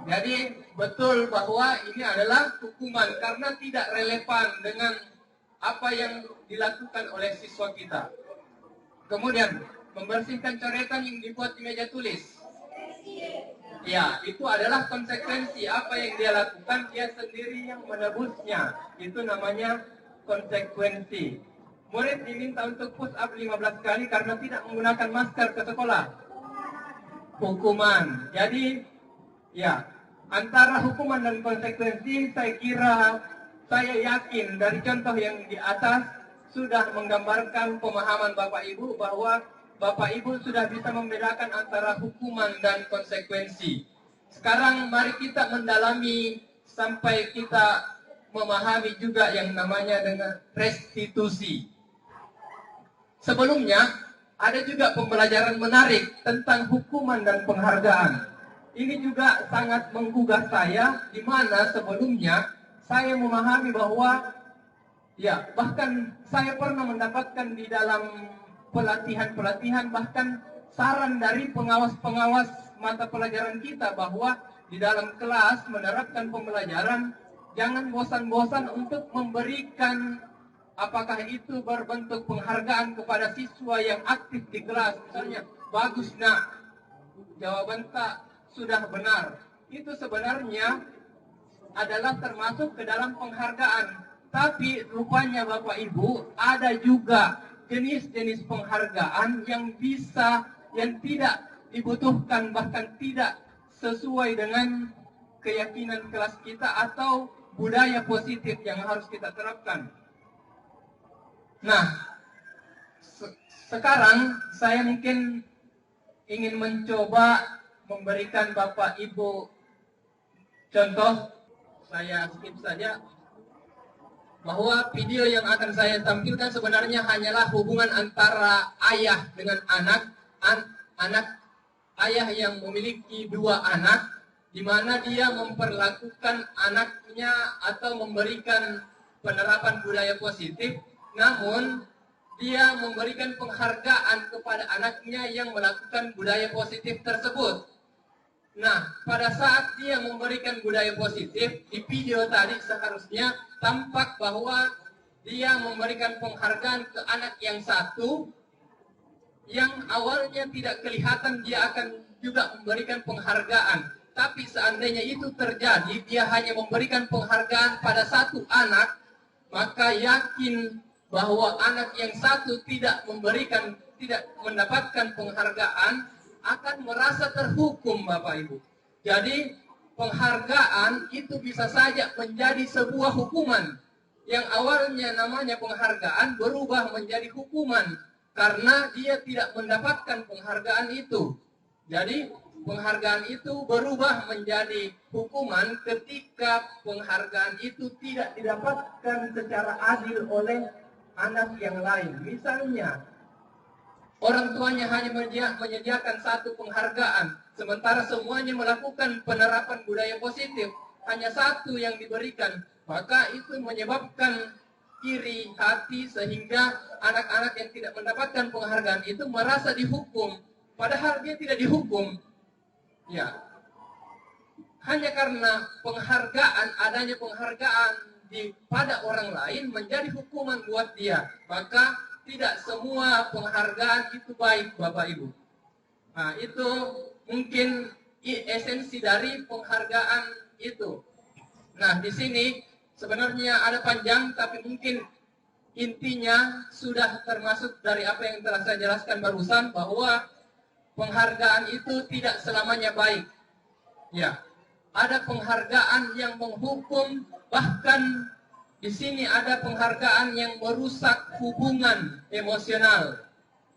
Jadi betul bahwa ini adalah hukuman karena tidak relevan dengan apa yang dilakukan oleh siswa kita. Kemudian membersihkan coretan yang dibuat di meja tulis. Ya, itu adalah konsekuensi. Apa yang dia lakukan, dia sendiri yang menebusnya. Itu namanya konsekuensi. Murid diminta untuk push up 15 kali karena tidak menggunakan masker ke sekolah. Hukuman. Jadi, ya, antara hukuman dan konsekuensi, saya yakin dari contoh yang di atas sudah menggambarkan pemahaman Bapak Ibu bahwa Bapak Ibu sudah bisa membedakan antara hukuman dan konsekuensi. Sekarang mari kita mendalami sampai kita memahami juga yang namanya dengan restitusi. Sebelumnya ada juga pembelajaran menarik tentang hukuman dan penghargaan. Ini juga sangat menggugah saya, di mana sebelumnya saya memahami bahwa ya, bahkan saya pernah mendapatkan di dalam pelatihan-pelatihan, bahkan saran dari pengawas-pengawas mata pelajaran kita bahwa di dalam kelas menerapkan pembelajaran jangan bosan-bosan untuk memberikan, apakah itu berbentuk penghargaan kepada siswa yang aktif di kelas. Misalnya, bagus nak, jawaban tak sudah benar. Itu sebenarnya adalah termasuk ke dalam penghargaan. Tapi rupanya Bapak Ibu, ada juga jenis-jenis penghargaan yang tidak dibutuhkan, bahkan tidak sesuai dengan keyakinan kelas kita atau budaya positif yang harus kita terapkan. Nah, sekarang saya mungkin ingin mencoba memberikan Bapak Ibu contoh. Saya skip saja, bahwa video yang akan saya tampilkan sebenarnya hanyalah hubungan antara ayah dengan ayah yang memiliki 2 anak, di mana dia memperlakukan anaknya atau memberikan penerapan budaya positif, namun dia memberikan penghargaan kepada anaknya yang melakukan budaya positif tersebut. Nah, pada saat dia memberikan budaya positif, di video tadi seharusnya tampak bahwa dia memberikan penghargaan ke anak yang satu, yang awalnya tidak kelihatan dia akan juga memberikan penghargaan. Tapi seandainya itu terjadi, dia hanya memberikan penghargaan pada 1 anak, maka yakin bahwa anak yang satu tidak mendapatkan penghargaan, akan merasa terhukum Bapak Ibu. Jadi penghargaan itu bisa saja menjadi sebuah hukuman. Yang awalnya namanya penghargaan berubah menjadi hukuman karena dia tidak mendapatkan penghargaan itu. Jadi penghargaan itu berubah menjadi hukuman ketika penghargaan itu tidak didapatkan secara adil oleh anak yang lain. Misalnya, orang tuanya hanya menyediakan 1 penghargaan, sementara semuanya melakukan penerapan budaya positif, hanya 1 yang diberikan, maka itu menyebabkan iri hati sehingga anak-anak yang tidak mendapatkan penghargaan itu merasa dihukum, padahal dia tidak dihukum. Ya, hanya karena adanya penghargaan pada orang lain menjadi hukuman buat dia, maka tidak semua penghargaan itu baik Bapak Ibu. Nah, itu mungkin esensi dari penghargaan itu. Nah, di sini sebenarnya ada panjang, tapi mungkin intinya sudah termasuk dari apa yang telah saya jelaskan barusan, bahwa penghargaan itu tidak selamanya baik. Ya, ada penghargaan yang menghukum, bahkan di sini ada penghargaan yang merusak hubungan emosional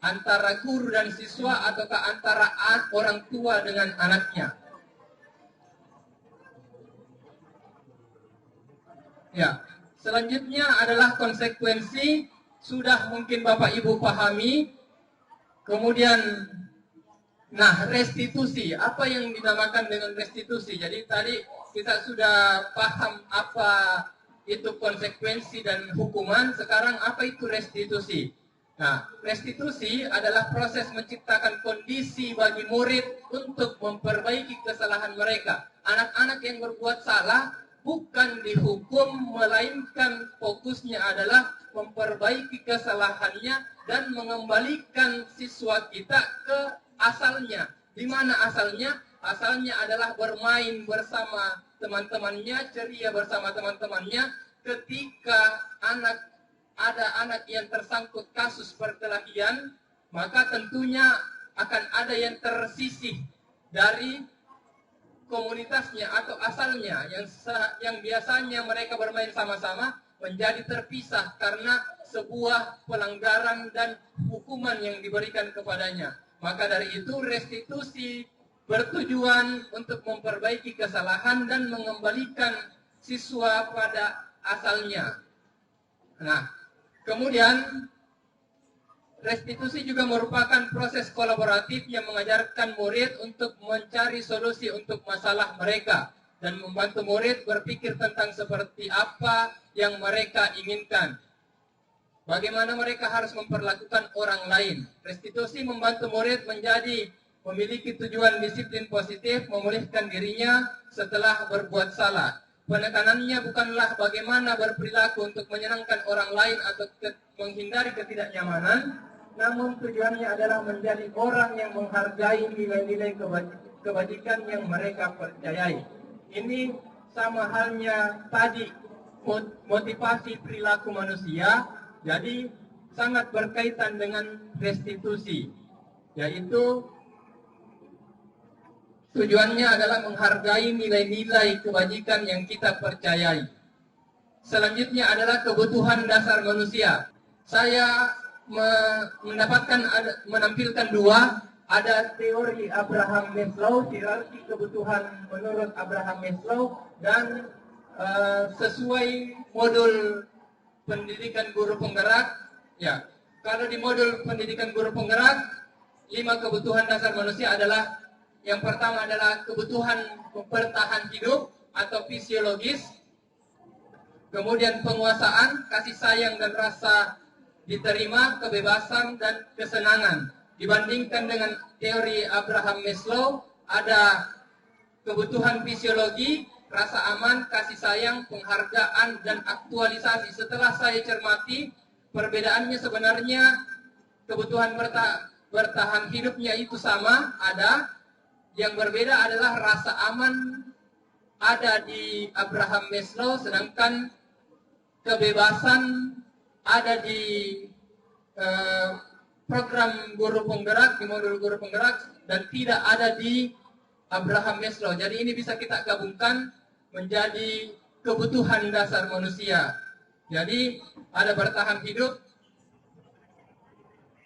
antara guru dan siswa ataukah antara orang tua dengan anaknya. Ya, selanjutnya adalah konsekuensi, sudah mungkin Bapak Ibu pahami. Kemudian, nah, restitusi, apa yang dinamakan dengan restitusi? Jadi tadi kita sudah paham apa itu konsekuensi dan hukuman. Sekarang apa itu restitusi? Nah, restitusi adalah proses menciptakan kondisi bagi murid untuk memperbaiki kesalahan mereka. Anak-anak yang berbuat salah bukan dihukum, melainkan fokusnya adalah memperbaiki kesalahannya dan mengembalikan siswa kita ke asalnya. Di mana asalnya? Asalnya adalah bermain bersama teman-temannya, ceria bersama teman-temannya. Ketika ada anak yang tersangkut kasus perkelahian, maka tentunya akan ada yang tersisih dari komunitasnya atau asalnya, yang biasanya mereka bermain sama-sama menjadi terpisah karena sebuah pelanggaran dan hukuman yang diberikan kepadanya. Maka dari itu restitusi bertujuan untuk memperbaiki kesalahan dan mengembalikan siswa pada asalnya. Nah, kemudian restitusi juga merupakan proses kolaboratif yang mengajarkan murid untuk mencari solusi untuk masalah mereka dan membantu murid berpikir tentang seperti apa yang mereka inginkan. Bagaimana mereka harus memperlakukan orang lain. Restitusi membantu murid menjadi memiliki tujuan disiplin positif, memulihkan dirinya setelah berbuat salah. Penekanannya bukanlah bagaimana berperilaku untuk menyenangkan orang lain atau menghindari ketidaknyamanan, namun tujuannya adalah menjadi orang yang menghargai nilai-nilai kebajikan yang mereka percayai. Ini sama halnya tadi motivasi perilaku manusia, jadi sangat berkaitan dengan restitusi, yaitu tujuannya adalah menghargai nilai-nilai kebajikan yang kita percayai. Selanjutnya adalah kebutuhan dasar manusia. Saya menampilkan dua, ada teori Abraham Maslow, hierarki kebutuhan menurut Abraham Maslow, dan sesuai modul pendidikan guru penggerak. Ya, kalau di modul pendidikan guru penggerak, 5 kebutuhan dasar manusia adalah, yang pertama adalah kebutuhan bertahan hidup atau fisiologis, kemudian penguasaan, kasih sayang dan rasa diterima, kebebasan dan kesenangan. Dibandingkan dengan teori Abraham Maslow, ada kebutuhan fisiologi, rasa aman, kasih sayang, penghargaan, dan aktualisasi. Setelah saya cermati, perbedaannya sebenarnya kebutuhan bertahan hidupnya itu sama, ada. Yang berbeda adalah rasa aman ada di Abraham Maslow, sedangkan kebebasan ada di program guru penggerak, di modul guru penggerak, dan tidak ada di Abraham Maslow. Jadi ini bisa kita gabungkan menjadi kebutuhan dasar manusia. Jadi ada bertahan hidup.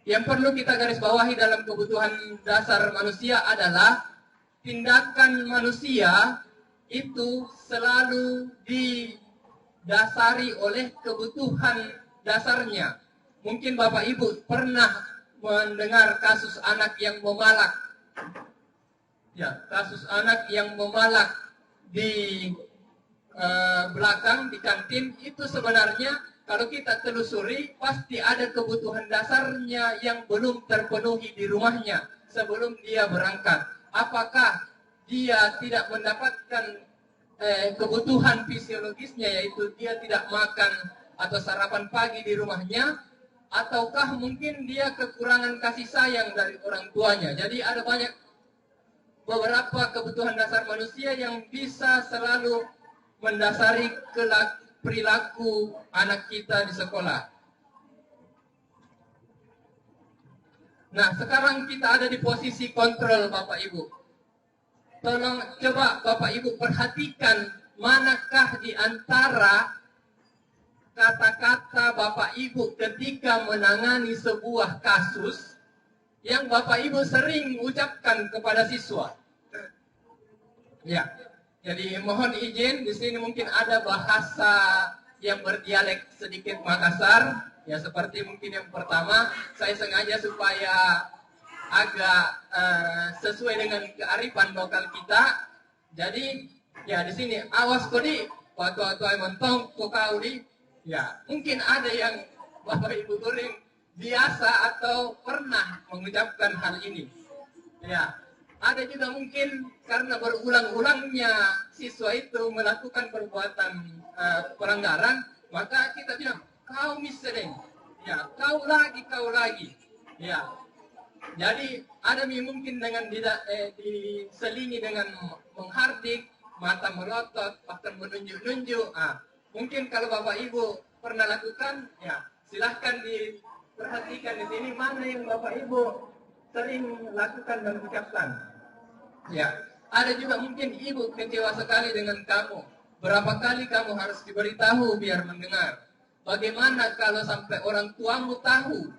Yang perlu kita garis bawahi dalam kebutuhan dasar manusia adalah tindakan manusia itu selalu didasari oleh kebutuhan dasarnya. Mungkin Bapak Ibu pernah mendengar kasus anak yang memalak. Ya, kasus anak yang memalak di belakang, di kantin, itu sebenarnya kalau kita telusuri pasti ada kebutuhan dasarnya yang belum terpenuhi di rumahnya sebelum dia berangkat. Apakah dia tidak mendapatkan kebutuhan fisiologisnya, yaitu dia tidak makan atau sarapan pagi di rumahnya, ataukah mungkin dia kekurangan kasih sayang dari orang tuanya. Jadi ada beberapa kebutuhan dasar manusia yang bisa selalu mendasari perilaku anak kita di sekolah. Nah, sekarang kita ada di posisi kontrol, Bapak Ibu. Tolong coba Bapak Ibu perhatikan manakah di antara kata-kata Bapak Ibu ketika menangani sebuah kasus yang Bapak Ibu sering ucapkan kepada siswa. Ya, jadi mohon izin, di sini mungkin ada bahasa yang berdialek sedikit Makassar. Ya, seperti mungkin yang pertama, saya sengaja supaya agak sesuai dengan kearifan lokal kita. Jadi, ya di sini awas kodi, waktu mentong kau di. Ya, mungkin ada yang Bapak Ibu sering biasa atau pernah mengucapkan hal ini. Ya, ada juga mungkin karena berulang-ulangnya siswa itu melakukan perbuatan pelanggaran, maka kita bilang kau misering, ya kau lagi, ya. Jadi ada mungkin dengan diselingi dengan menghardik, mata melotot, bahkan menunjuk-nunjuk. Mungkin kalau Bapak Ibu pernah lakukan, ya silahkan diperhatikan di sini mana yang Bapak Ibu sering lakukan dan ucapkan. Ya, ada juga mungkin ibu kecewa sekali dengan kamu. Berapa kali kamu harus diberitahu biar mendengar? Bagaimana kalau sampai orang tuamu tahu?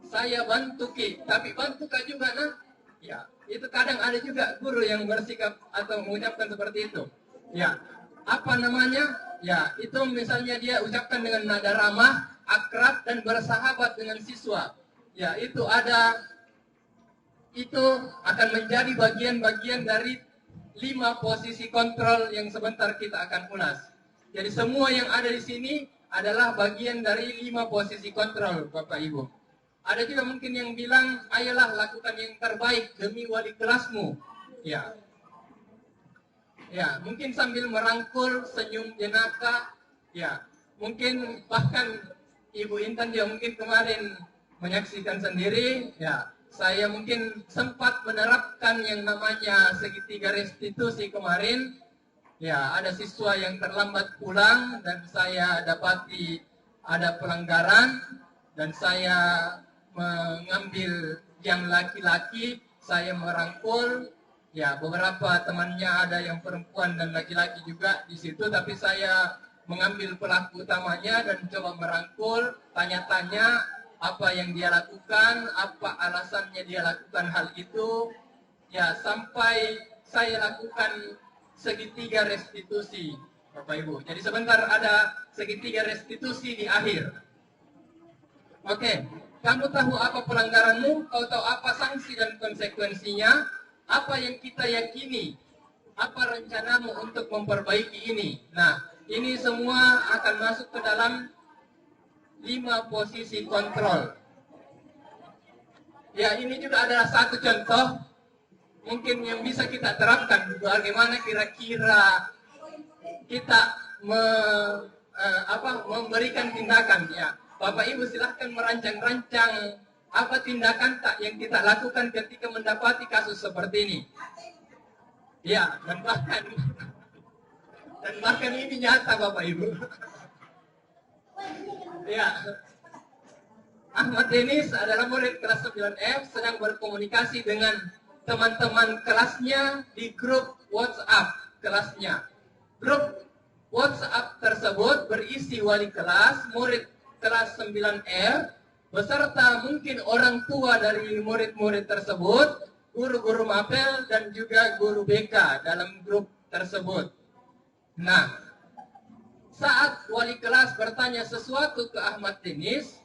Saya bantu ki, tapi bantu kak juga nah? Ya, itu kadang ada juga guru yang bersikap atau mengucapkan seperti itu. Ya, apa namanya? Ya, itu misalnya dia ucapkan dengan nada ramah, akrab dan bersahabat dengan siswa. Ya, itu akan menjadi bagian-bagian dari 5 posisi kontrol yang sebentar kita akan ulas. Jadi semua yang ada di sini adalah bagian dari 5 posisi kontrol, Bapak Ibu. Ada juga mungkin yang bilang, ayolah lakukan yang terbaik demi wali kelasmu. Ya, ya, mungkin sambil merangkul, senyum jenaka. Ya, mungkin bahkan Ibu Intan juga mungkin kemarin menyaksikan sendiri. Ya, saya mungkin sempat menerapkan yang namanya segitiga restitusi kemarin. Ya, ada siswa yang terlambat pulang dan saya dapati ada pelanggaran dan saya mengambil yang laki-laki, saya merangkul. Ya, beberapa temannya ada yang perempuan dan laki-laki juga di situ, tapi saya mengambil pelaku utamanya dan coba merangkul, tanya-tanya apa yang dia lakukan, apa alasannya dia lakukan hal itu. Ya, sampai saya lakukan segitiga restitusi, Bapak Ibu. Jadi sebentar ada segitiga restitusi di akhir. Oke, kamu tahu apa pelanggaranmu, kau tahu apa sanksi dan konsekuensinya, apa yang kita yakini, apa rencanamu untuk memperbaiki ini. Nah, ini semua akan masuk ke dalam 5 posisi kontrol. Ya, ini juga adalah satu contoh mungkin yang bisa kita terapkan. Bagaimana kira-kira kita memberikan tindakan. Ya, Bapak Ibu silahkan merancang-rancang apa tindakan tak yang kita lakukan ketika mendapati kasus seperti ini. Ya, dan bahkan ini nyata, Bapak Ibu. Ya, Ahmad Denis adalah murid kelas 9F, sedang berkomunikasi dengan teman-teman kelasnya di grup WhatsApp kelasnya. Grup WhatsApp tersebut berisi wali kelas, murid kelas 9R, beserta mungkin orang tua dari murid-murid tersebut, guru-guru mapel, dan juga guru BK dalam grup tersebut. Nah, saat wali kelas bertanya sesuatu ke Ahmad Denis,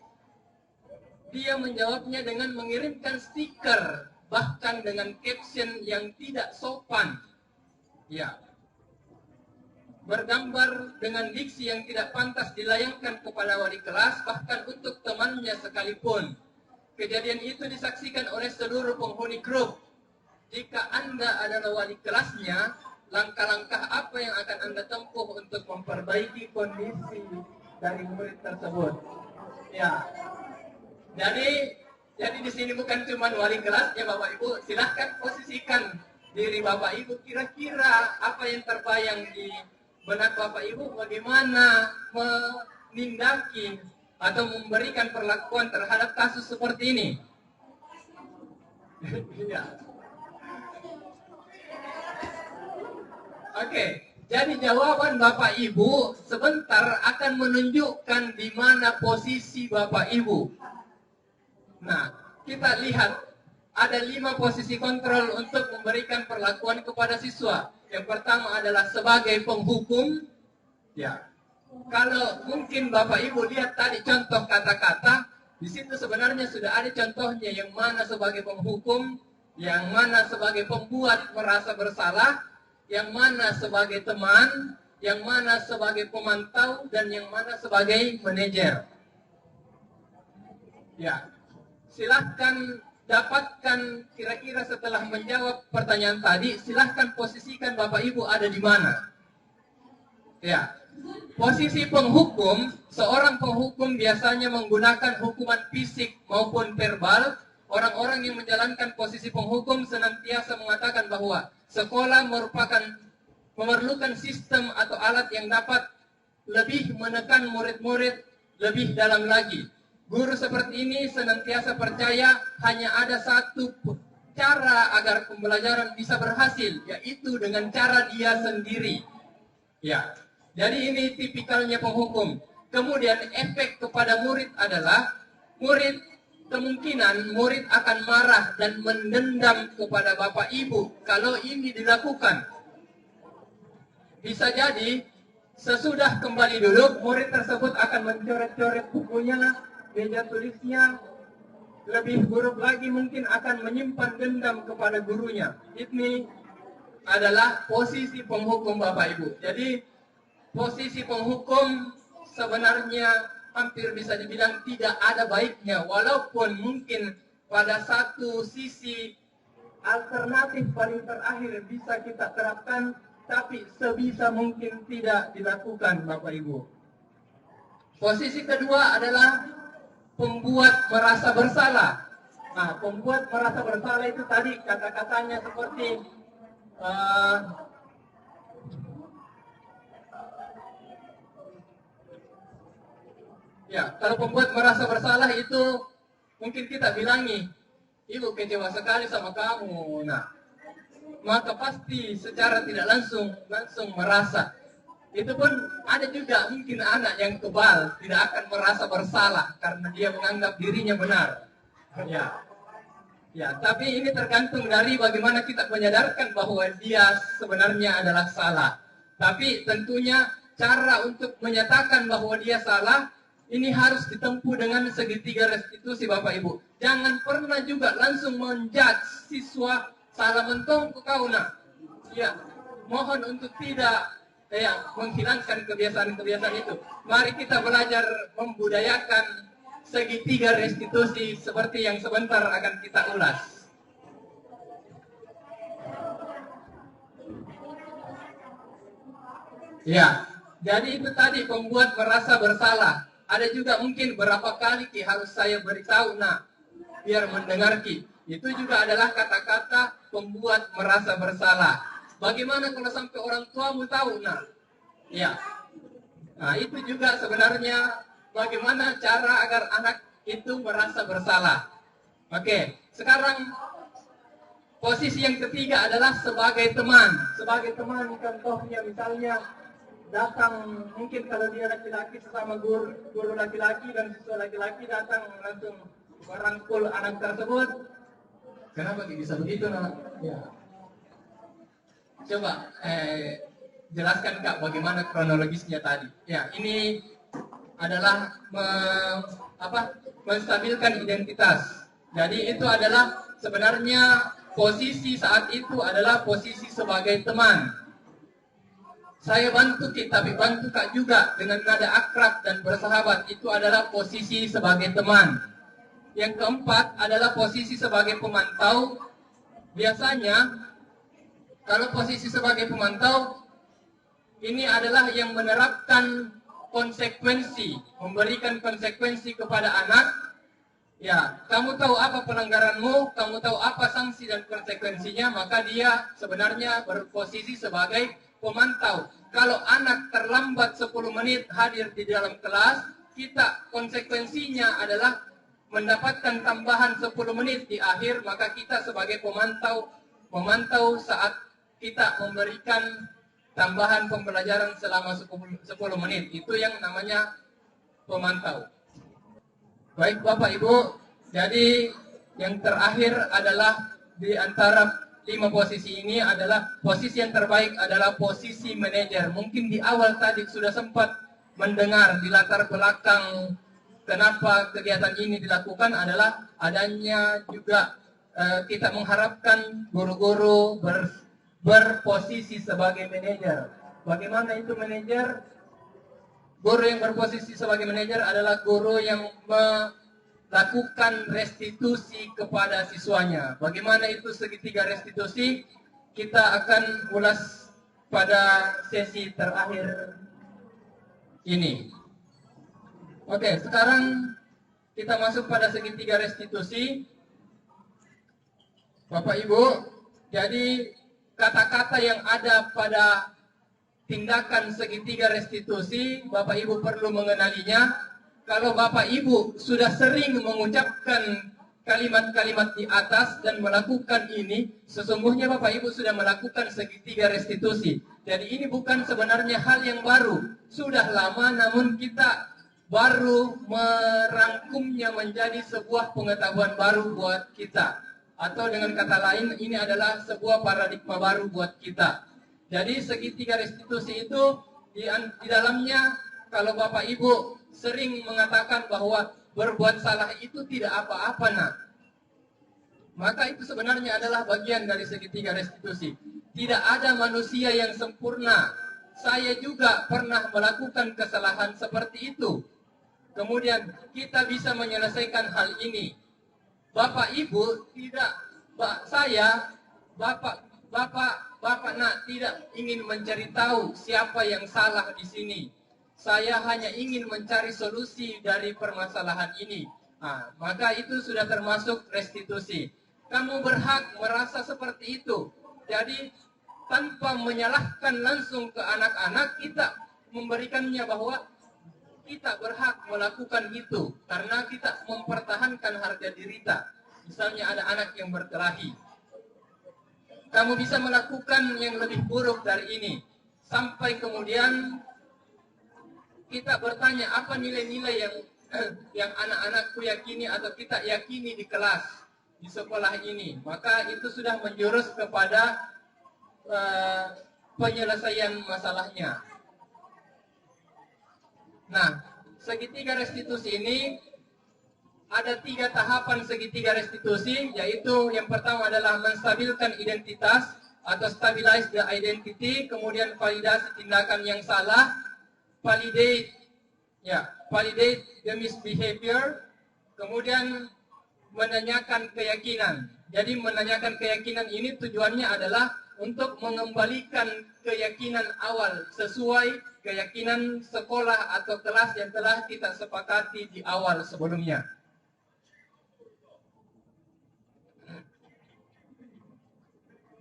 dia menjawabnya dengan mengirimkan stiker, bahkan dengan caption yang tidak sopan. Ya, bergambar dengan diksi yang tidak pantas dilayangkan kepada wali kelas, bahkan untuk temannya sekalipun. Kejadian itu disaksikan oleh seluruh penghuni grup. Jika Anda adalah wali kelasnya, langkah-langkah apa yang akan Anda tempuh untuk memperbaiki kondisi dari murid tersebut? Ya, jadi di sini bukan cuma wali kelasnya, Bapak Ibu. Silahkan posisikan diri Bapak Ibu, kira-kira apa yang terbayang di benak Bapak Ibu, bagaimana menindaki atau memberikan perlakuan terhadap kasus seperti ini. Ya. Oke, jadi jawaban Bapak Ibu sebentar akan menunjukkan di mana posisi Bapak Ibu. Nah, kita lihat ada 5 posisi kontrol untuk memberikan perlakuan kepada siswa. Yang pertama adalah sebagai penghukum. Ya, kalau mungkin Bapak Ibu lihat tadi contoh kata-kata, di situ sebenarnya sudah ada contohnya, yang mana sebagai penghukum, yang mana sebagai pembuat merasa bersalah, yang mana sebagai teman, yang mana sebagai pemantau, dan yang mana sebagai manajer. Ya, silahkan dapatkan kira-kira setelah menjawab pertanyaan tadi, silahkan posisikan Bapak Ibu ada di mana. Ya, posisi penghukum, seorang penghukum biasanya menggunakan hukuman fisik maupun verbal. Orang-orang yang menjalankan posisi penghukum senantiasa mengatakan bahwa sekolah memerlukan sistem atau alat yang dapat lebih menekan murid-murid lebih dalam lagi. Guru seperti ini senantiasa percaya hanya ada satu cara agar pembelajaran bisa berhasil, yaitu dengan cara dia sendiri. Ya, jadi ini tipikalnya penghukum. Kemudian efek kepada murid adalah kemungkinan murid akan marah dan mendendam kepada Bapak Ibu kalau ini dilakukan. Bisa jadi sesudah kembali duduk, murid tersebut akan mencoret-coret bukunya, meja tulisnya. Lebih buruk lagi, mungkin akan menyimpan dendam kepada gurunya. Ini adalah posisi penghukum Bapak Ibu. Jadi posisi penghukum sebenarnya hampir bisa dibilang tidak ada baiknya, walaupun mungkin pada satu sisi alternatif paling terakhir bisa kita terapkan, tapi sebisa mungkin tidak dilakukan Bapak Ibu. Posisi kedua adalah pembuat merasa bersalah. Nah, pembuat merasa bersalah itu tadi kata-katanya seperti ya, kalau pembuat merasa bersalah itu mungkin kita bilangi, ibu kecewa sekali sama kamu. Nah, maka pasti secara tidak langsung merasa. Itu pun ada juga mungkin anak yang kebal tidak akan merasa bersalah karena dia menganggap dirinya benar. Ya, tapi ini tergantung dari bagaimana kita menyadarkan bahwa dia sebenarnya adalah salah. Tapi tentunya cara untuk menyatakan bahwa dia salah ini harus ditempuh dengan segitiga restitusi Bapak Ibu. Jangan pernah juga langsung menjudge siswa salah mentong ke kau nak. Ya, mohon untuk tidak menghilangkan kebiasaan-kebiasaan itu. Mari kita belajar membudayakan segitiga restitusi seperti yang sebentar akan kita ulas. Ya, jadi itu tadi pembuat merasa bersalah. Ada juga mungkin berapa kali Ki harus saya beritahu nak biar mendengar Ki. Itu juga adalah kata-kata pembuat merasa bersalah. Bagaimana kalau sampai orang tuamu tahu nak? Ya, nah itu juga sebenarnya bagaimana cara agar anak itu merasa bersalah. Oke, sekarang posisi yang ketiga adalah sebagai teman. Sebagai teman contohnya misalnya datang, mungkin kalau dia laki-laki sesama guru laki-laki dan siswa laki-laki datang langsung merangkul anak tersebut. Kenapa bisa begitu nak? Ya. Coba jelaskan Kak bagaimana kronologisnya tadi. Ya, ini adalah menstabilkan identitas. Jadi itu adalah sebenarnya posisi saat itu adalah posisi sebagai teman. Saya bantu Ki, tapi bantu Kak juga dengan nada akrab dan bersahabat. Itu adalah posisi sebagai teman. Yang keempat adalah posisi sebagai pemantau. Biasanya kalau posisi sebagai pemantau ini adalah yang menerapkan konsekuensi, memberikan konsekuensi kepada anak. Ya, kamu tahu apa pelanggaranmu, kamu tahu apa sanksi dan konsekuensinya, maka dia sebenarnya berposisi sebagai pemantau. Kalau anak terlambat 10 menit hadir di dalam kelas, kita konsekuensinya adalah mendapatkan tambahan 10 menit di akhir, maka kita sebagai memantau saat kita memberikan tambahan pembelajaran selama 10 menit. Itu yang namanya pemantau. Baik Bapak Ibu, jadi yang terakhir adalah di antara 5 posisi ini adalah posisi yang terbaik adalah posisi manajer. Mungkin di awal tadi sudah sempat mendengar di latar belakang kenapa kegiatan ini dilakukan adalah adanya juga kita mengharapkan guru-guru berposisi sebagai manajer. Bagaimana itu manajer? Guru yang berposisi sebagai manajer adalah guru yang melakukan restitusi kepada siswanya. Bagaimana itu segitiga restitusi? Kita akan ulas pada sesi terakhir ini. Oke, sekarang kita masuk pada segitiga restitusi. Bapak Ibu, jadi kata-kata yang ada pada tindakan segitiga restitusi, Bapak Ibu perlu mengenalinya. Kalau Bapak Ibu sudah sering mengucapkan kalimat-kalimat di atas dan melakukan ini, sesungguhnya Bapak Ibu sudah melakukan segitiga restitusi. Jadi ini bukan sebenarnya hal yang baru. Sudah lama namun kita baru merangkumnya menjadi sebuah pengetahuan baru buat kita. Atau dengan kata lain, ini adalah sebuah paradigma baru buat kita. Jadi segitiga restitusi itu di dalamnya kalau Bapak Ibu sering mengatakan bahwa berbuat salah itu tidak apa-apa nak. maka itu sebenarnya adalah bagian dari segitiga restitusi. Tidak ada manusia yang sempurna. Saya juga pernah melakukan kesalahan seperti itu. Kemudian kita bisa menyelesaikan hal ini. Bapak Ibu tidak, Bapak nak tidak ingin mencari tahu siapa yang salah di sini. Saya hanya ingin mencari solusi dari permasalahan ini. Maka itu sudah termasuk restitusi. Kamu berhak merasa seperti itu. Jadi tanpa menyalahkan langsung ke anak-anak, kita memberikannya bahwa kita berhak melakukan itu karena kita mempertahankan harga diri kita. Misalnya ada anak yang berkelahi, kamu bisa melakukan yang lebih buruk dari ini. Sampai kemudian kita bertanya apa nilai-nilai yang anak-anakku yakini atau kita yakini di kelas, di sekolah ini. Maka itu sudah menjurus kepada penyelesaian masalahnya. Nah, segitiga restitusi ini ada 3 tahapan segitiga restitusi, yaitu yang pertama adalah menstabilkan identitas atau stabilize the identity, kemudian validasi tindakan yang salah, validate the misbehavior, kemudian menanyakan keyakinan. Jadi menanyakan keyakinan ini tujuannya adalah untuk mengembalikan keyakinan awal sesuai keyakinan sekolah atau kelas yang telah kita sepakati di awal sebelumnya.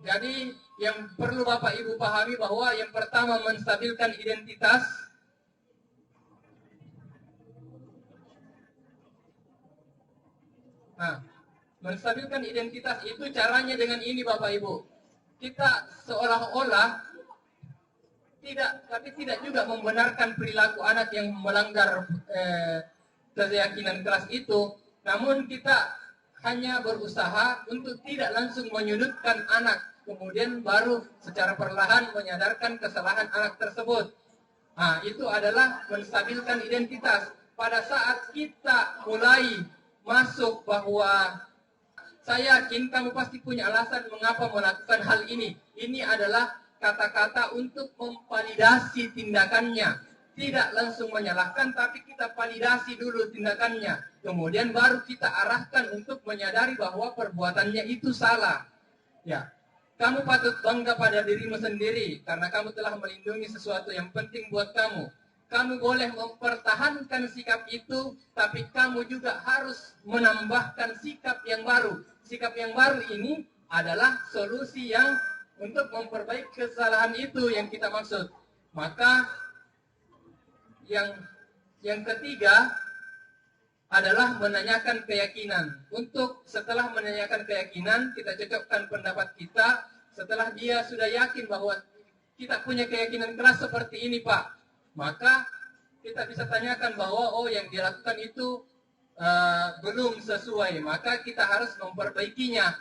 Jadi yang perlu Bapak Ibu pahami bahwa yang pertama menstabilkan identitas. Menstabilkan identitas itu caranya dengan ini Bapak Ibu. Kita seolah-olah tidak juga membenarkan perilaku anak yang melanggar keyakinan kelas itu. Namun kita hanya berusaha untuk tidak langsung menyudutkan anak, kemudian baru secara perlahan menyadarkan kesalahan anak tersebut. Itu adalah menstabilkan identitas. Pada saat kita mulai masuk bahwa saya yakin kamu pasti punya alasan mengapa melakukan hal ini. Ini adalah kata-kata untuk memvalidasi tindakannya. Tidak langsung menyalahkan, tapi kita validasi dulu tindakannya. Kemudian baru kita arahkan untuk menyadari bahwa perbuatannya itu salah. Ya, kamu patut bangga pada dirimu sendiri karena kamu telah melindungi sesuatu yang penting buat kamu. Kamu boleh mempertahankan sikap itu, tapi kamu juga harus menambahkan sikap yang baru. Sikap yang baru ini adalah solusi yang untuk memperbaiki kesalahan itu yang kita maksud. Maka yang ketiga adalah menanyakan keyakinan. Untuk setelah menanyakan keyakinan, kita cocokkan pendapat kita. Setelah dia sudah yakin bahwa kita punya keyakinan keras seperti ini Pak, maka kita bisa tanyakan bahwa yang dilakukan itu belum sesuai, maka kita harus memperbaikinya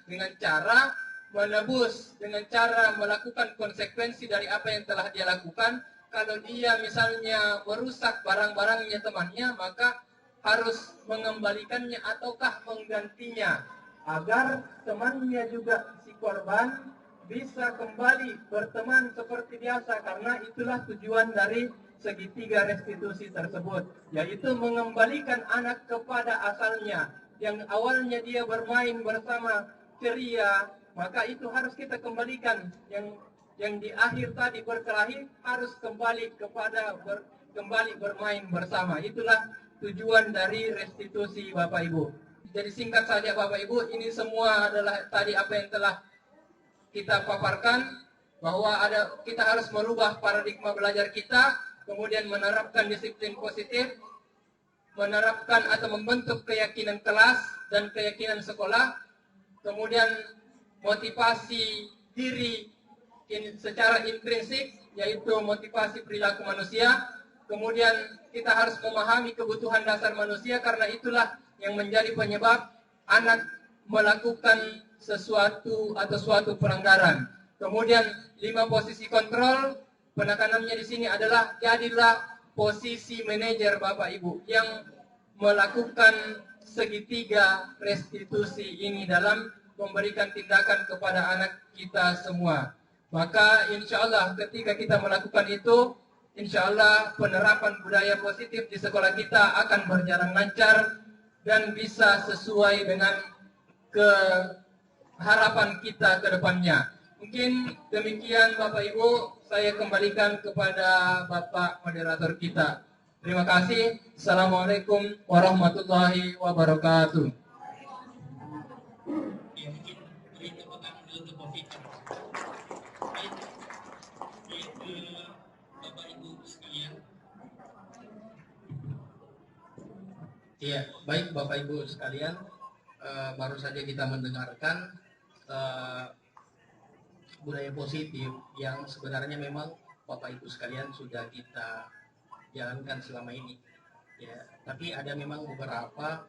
dengan cara menebus, dengan cara melakukan konsekuensi dari apa yang telah dia lakukan. Kalau dia misalnya merusak barang-barangnya temannya, maka harus mengembalikannya ataukah menggantinya agar temannya juga si korban bisa kembali berteman seperti biasa, karena itulah tujuan dari segitiga restitusi tersebut, yaitu mengembalikan anak kepada asalnya. Yang awalnya dia bermain bersama ceria, maka itu harus kita kembalikan. Yang di akhir tadi berkelahi harus kembali kembali bermain bersama. Itulah tujuan dari restitusi Bapak Ibu. Jadi singkat saja Bapak Ibu, ini semua adalah tadi apa yang telah kita paparkan, bahwa kita harus merubah paradigma belajar kita, kemudian menerapkan disiplin positif, menerapkan atau membentuk keyakinan kelas dan keyakinan sekolah, kemudian motivasi diri secara intrinsik, yaitu motivasi perilaku manusia, kemudian kita harus memahami kebutuhan dasar manusia, karena itulah yang menjadi penyebab anak melakukan sesuatu atau suatu pelanggaran. Kemudian 5 posisi kontrol, penekanannya di sini adalah jadilah posisi manajer Bapak Ibu yang melakukan segitiga restitusi ini dalam memberikan tindakan kepada anak kita semua. Maka insya Allah ketika kita melakukan itu, insya Allah penerapan budaya positif di sekolah kita akan berjalan lancar dan bisa sesuai dengan harapan kita ke depannya. Mungkin demikian Bapak Ibu, saya kembalikan kepada Bapak moderator kita. Terima kasih. Assalamualaikum warahmatullahi wabarakatuh. Ya, mungkin beri tepuk tangan dulu untuk Pak Fikar. Baik, Bapak Ibu sekalian. Iya, baik Bapak Ibu sekalian, baru saja kita mendengarkan budaya positif yang sebenarnya memang Bapak Ibu sekalian sudah kita jalankan selama ini. Ya, tapi ada memang beberapa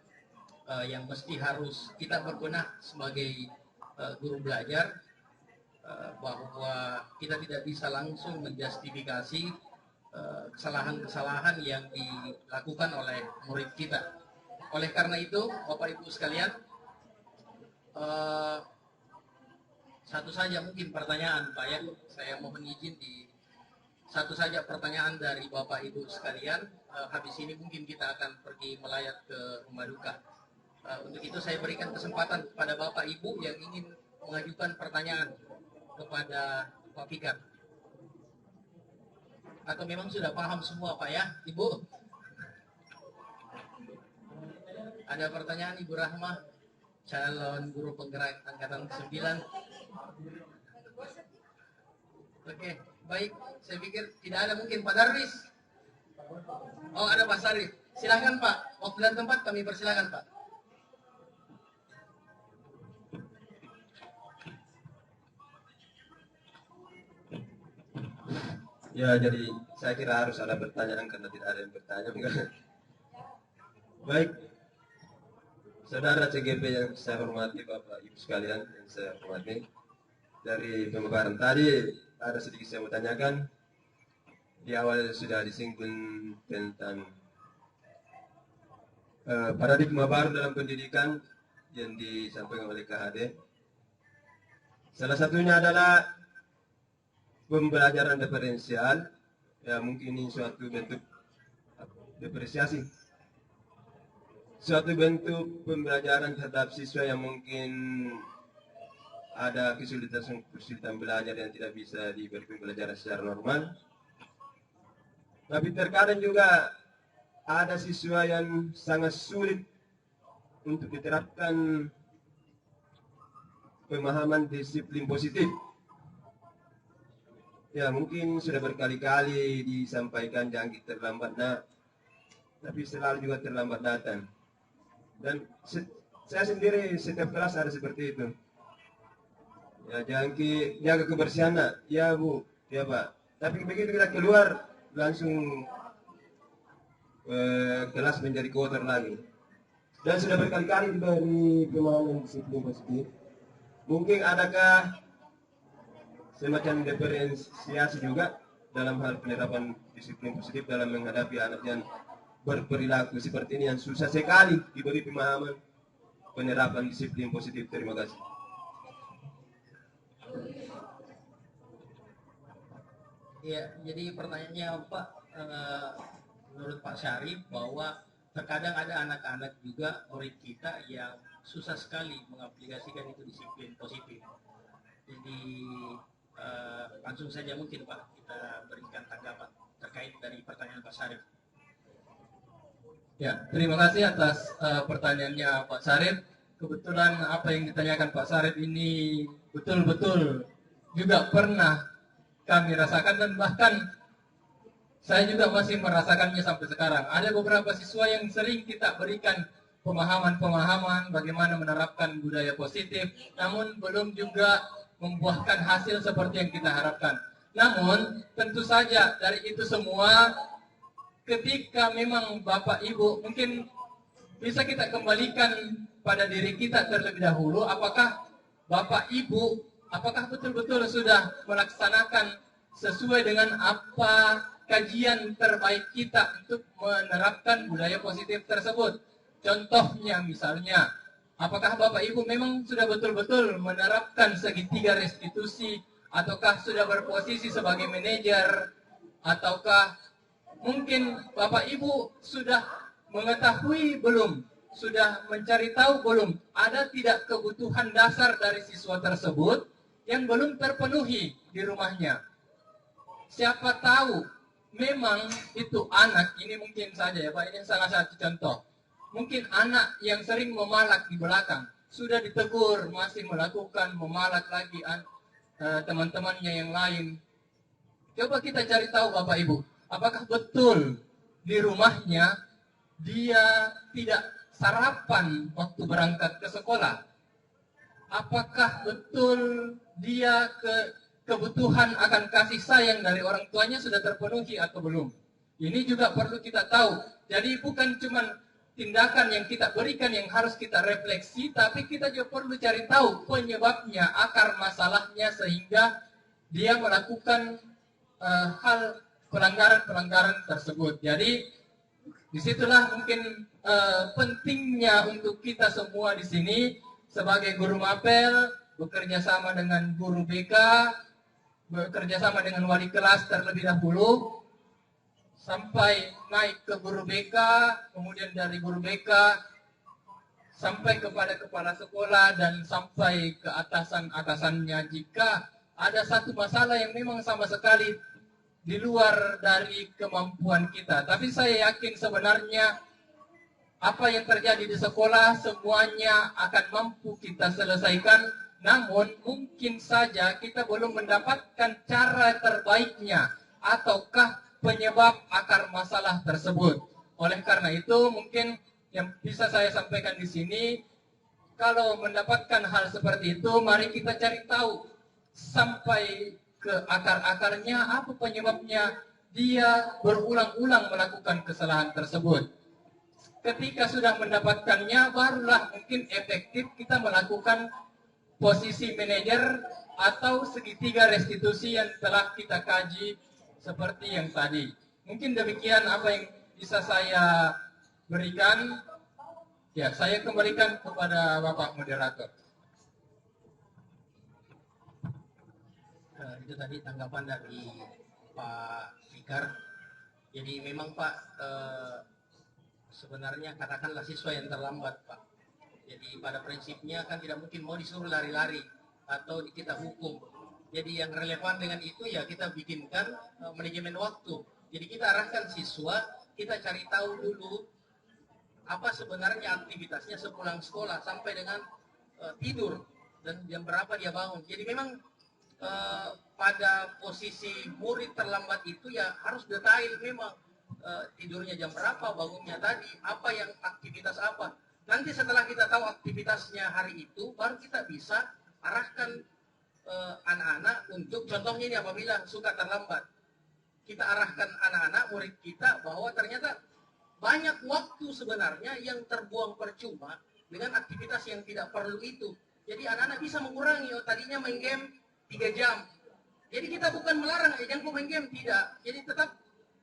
yang mesti harus kita berbenah sebagai guru belajar, bahwa kita tidak bisa langsung menjustifikasi kesalahan-kesalahan yang dilakukan oleh murid kita. Oleh karena itu, Bapak Ibu sekalian, satu saja mungkin pertanyaan Pak ya, saya mohon izin di satu saja pertanyaan dari Bapak Ibu sekalian. Habis ini mungkin kita akan pergi melayat ke rumah duka. Untuk itu saya berikan kesempatan kepada Bapak Ibu yang ingin mengajukan pertanyaan kepada Pak Fikar. Atau memang sudah paham semua Pak ya, Ibu? Ada pertanyaan Ibu Rahma, calon guru penggerak angkatan 9. Oke, baik. Saya pikir tidak ada, mungkin Pak Darwis. Oh, ada Pak Sarif. Silahkan Pak. Waktu dan tempat kami persilakan Pak. Ya, jadi saya kira harus ada pertanyaan karena tidak ada yang bertanya. Baik, saudara CGP yang saya hormati, Bapak Ibu sekalian yang saya hormati, dari pemaparan tadi ada sedikit saya mau tanyakan. Di awal sudah disinggung tentang paradigma baru dalam pendidikan yang disampaikan oleh KHD. Salah satunya adalah pembelajaran diferensial. Ya, mungkin ini suatu bentuk diferensiasi, suatu bentuk pembelajaran terhadap siswa yang mungkin ada kesulitan belajar yang tidak bisa diberi pembelajaran secara normal. Tapi terkadang juga ada siswa yang sangat sulit untuk diterapkan pemahaman disiplin positif. Ya, mungkin sudah berkali-kali disampaikan jangan terlambat nak, tapi selalu juga terlambat datang. Dan saya sendiri setiap kelas ada seperti itu. Ya, jangan jaga kebersihan nak. Ya Bu, ya Pak. Tapi begitu kita keluar langsung kelas menjadi kotor lagi. Dan sudah berkali-kali diberi pemahaman disiplin positif. Mungkin adakah semacam diferensiasi juga dalam hal penerapan disiplin positif dalam menghadapi anak yang berperilaku seperti ini yang susah sekali diberi pemahaman penerapan disiplin positif. Terima kasih. Ya, jadi pertanyaannya Pak, menurut Pak Syarif bahwa terkadang ada anak-anak juga murid kita yang susah sekali mengaplikasikan itu disiplin positif. Jadi langsung saja mungkin Pak kita berikan tanggapan terkait dari pertanyaan Pak Syarif. Ya, terima kasih atas pertanyaannya Pak Syarif. Kebetulan apa yang ditanyakan Pak Syarif ini betul-betul juga pernah kami rasakan, dan bahkan saya juga masih merasakannya sampai sekarang. Ada beberapa siswa yang sering kita berikan pemahaman-pemahaman bagaimana menerapkan budaya positif, namun belum juga membuahkan hasil seperti yang kita harapkan. Namun tentu saja dari itu semua, ketika memang Bapak Ibu mungkin bisa kita kembalikan pada diri kita terlebih dahulu, apakah Bapak Ibu apakah betul-betul sudah melaksanakan sesuai dengan apa kajian terbaik kita untuk menerapkan budaya positif tersebut. Contohnya misalnya, apakah Bapak Ibu memang sudah betul-betul menerapkan segitiga restitusi, ataukah sudah berposisi sebagai manajer, ataukah mungkin Bapak Ibu sudah mengetahui belum, sudah mencari tahu belum, ada tidak kebutuhan dasar dari siswa tersebut yang belum terpenuhi di rumahnya. Siapa tahu memang itu anak, ini mungkin saja ya Pak, ini salah satu contoh. Mungkin anak yang sering memalak di belakang, sudah ditegur, masih melakukan memalak lagi teman-temannya yang lain. Coba kita cari tahu Bapak Ibu, apakah betul di rumahnya dia tidak sarapan waktu berangkat ke sekolah? Apakah betul dia kebutuhan akan kasih sayang dari orang tuanya sudah terpenuhi atau belum? Ini juga perlu kita tahu. Jadi bukan cuma tindakan yang kita berikan yang harus kita refleksi, tapi kita juga perlu cari tahu penyebabnya, akar masalahnya, sehingga dia melakukan hal pelanggaran-pelanggaran tersebut. Jadi disitulah mungkin pentingnya untuk kita semua di sini sebagai guru mapel bekerja sama dengan guru BK, bekerja sama dengan wali kelas terlebih dahulu, sampai naik ke guru BK, kemudian dari guru BK sampai kepada kepala sekolah dan sampai ke atasan-atasannya. Jika ada satu masalah yang memang sama sekali di luar dari kemampuan kita, tapi saya yakin sebenarnya apa yang terjadi di sekolah semuanya akan mampu kita selesaikan, namun mungkin saja kita belum mendapatkan cara terbaiknya ataukah penyebab akar masalah tersebut. Oleh karena itu, mungkin yang bisa saya sampaikan di sini, kalau mendapatkan hal seperti itu, mari kita cari tahu sampai ke akar-akarnya, apa penyebabnya dia berulang-ulang melakukan kesalahan tersebut. Ketika sudah mendapatkannya, barulah mungkin efektif kita melakukan posisi manajer atau segitiga restitusi yang telah kita kaji seperti yang tadi. Mungkin demikian apa yang bisa saya berikan. Ya, saya kembalikan kepada Bapak Moderator. Itu tadi tanggapan dari Pak Fikar. Jadi memang Pak, sebenarnya katakanlah siswa yang terlambat Pak. Jadi pada prinsipnya kan tidak mungkin mau disuruh lari-lari atau kita hukum. Jadi yang relevan dengan itu ya kita bikinkan manajemen waktu. Jadi kita arahkan siswa, kita cari tahu dulu apa sebenarnya aktivitasnya sepulang sekolah sampai dengan tidur dan jam berapa dia bangun. Jadi memang pada posisi murid terlambat itu ya harus detail memang tidurnya jam berapa, bangunnya tadi, apa yang aktivitas apa. Nanti setelah kita tahu aktivitasnya hari itu, baru kita bisa arahkan anak-anak untuk, contohnya ini apabila suka terlambat, kita arahkan anak-anak murid kita bahwa ternyata banyak waktu sebenarnya yang terbuang percuma dengan aktivitas yang tidak perlu itu. Jadi anak-anak bisa mengurangi, tadinya main game 3 jam. Jadi kita bukan melarang jangan main game, tidak. Jadi tetap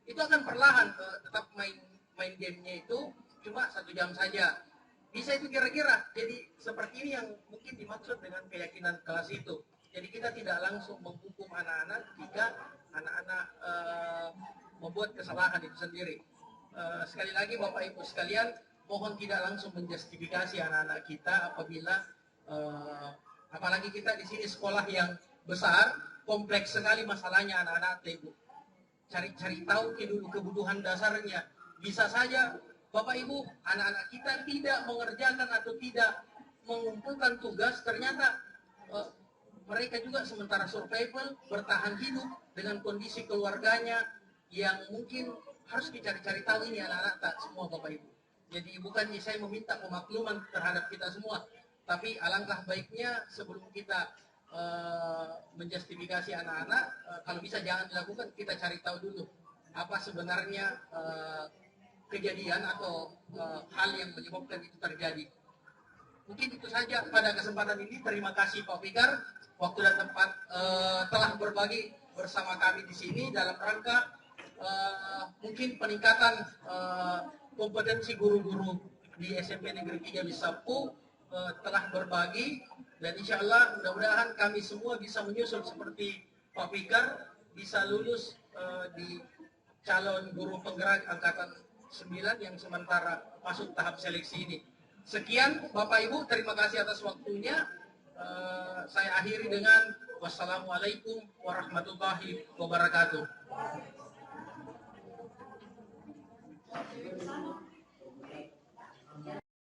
itu akan perlahan, tetap main gamenya itu cuma 1 jam saja. Bisa itu kira-kira. Jadi seperti ini yang mungkin dimaksud dengan keyakinan kelas itu. Jadi kita tidak langsung menghukum anak-anak jika anak-anak membuat kesalahan itu sendiri. Sekali lagi Bapak Ibu sekalian, mohon tidak langsung menjustifikasi anak-anak kita apabila apalagi kita di sini sekolah yang besar, kompleks sekali masalahnya anak-anak Ibu. Cari tahu dulu kebutuhan dasarnya. Bisa saja Bapak Ibu, anak-anak kita tidak mengerjakan atau tidak mengumpulkan tugas, ternyata mereka juga sementara survival, bertahan hidup dengan kondisi keluarganya yang mungkin harus dicari-cari tahu ini anak-anak tak semua Bapak Ibu. Jadi bukannya saya meminta pemakluman terhadap kita semua, tapi alangkah baiknya sebelum kita menjustifikasi anak-anak, kalau bisa jangan dilakukan, kita cari tahu dulu apa sebenarnya kejadian atau hal yang menyebabkan itu terjadi. Mungkin itu saja pada kesempatan ini. Terima kasih Pak Fikar, waktu dan tempat telah berbagi bersama kami di sini dalam rangka mungkin peningkatan kompetensi guru-guru di SMP Negeri 3 Bisapu telah berbagi, dan insya Allah mudah-mudahan kami semua bisa menyusul seperti Pak Fikar, bisa lulus di calon guru penggerak angkatan 9 yang sementara masuk tahap seleksi ini. Sekian Bapak Ibu, terima kasih atas waktunya. Saya akhiri dengan wassalamualaikum warahmatullahi wabarakatuh.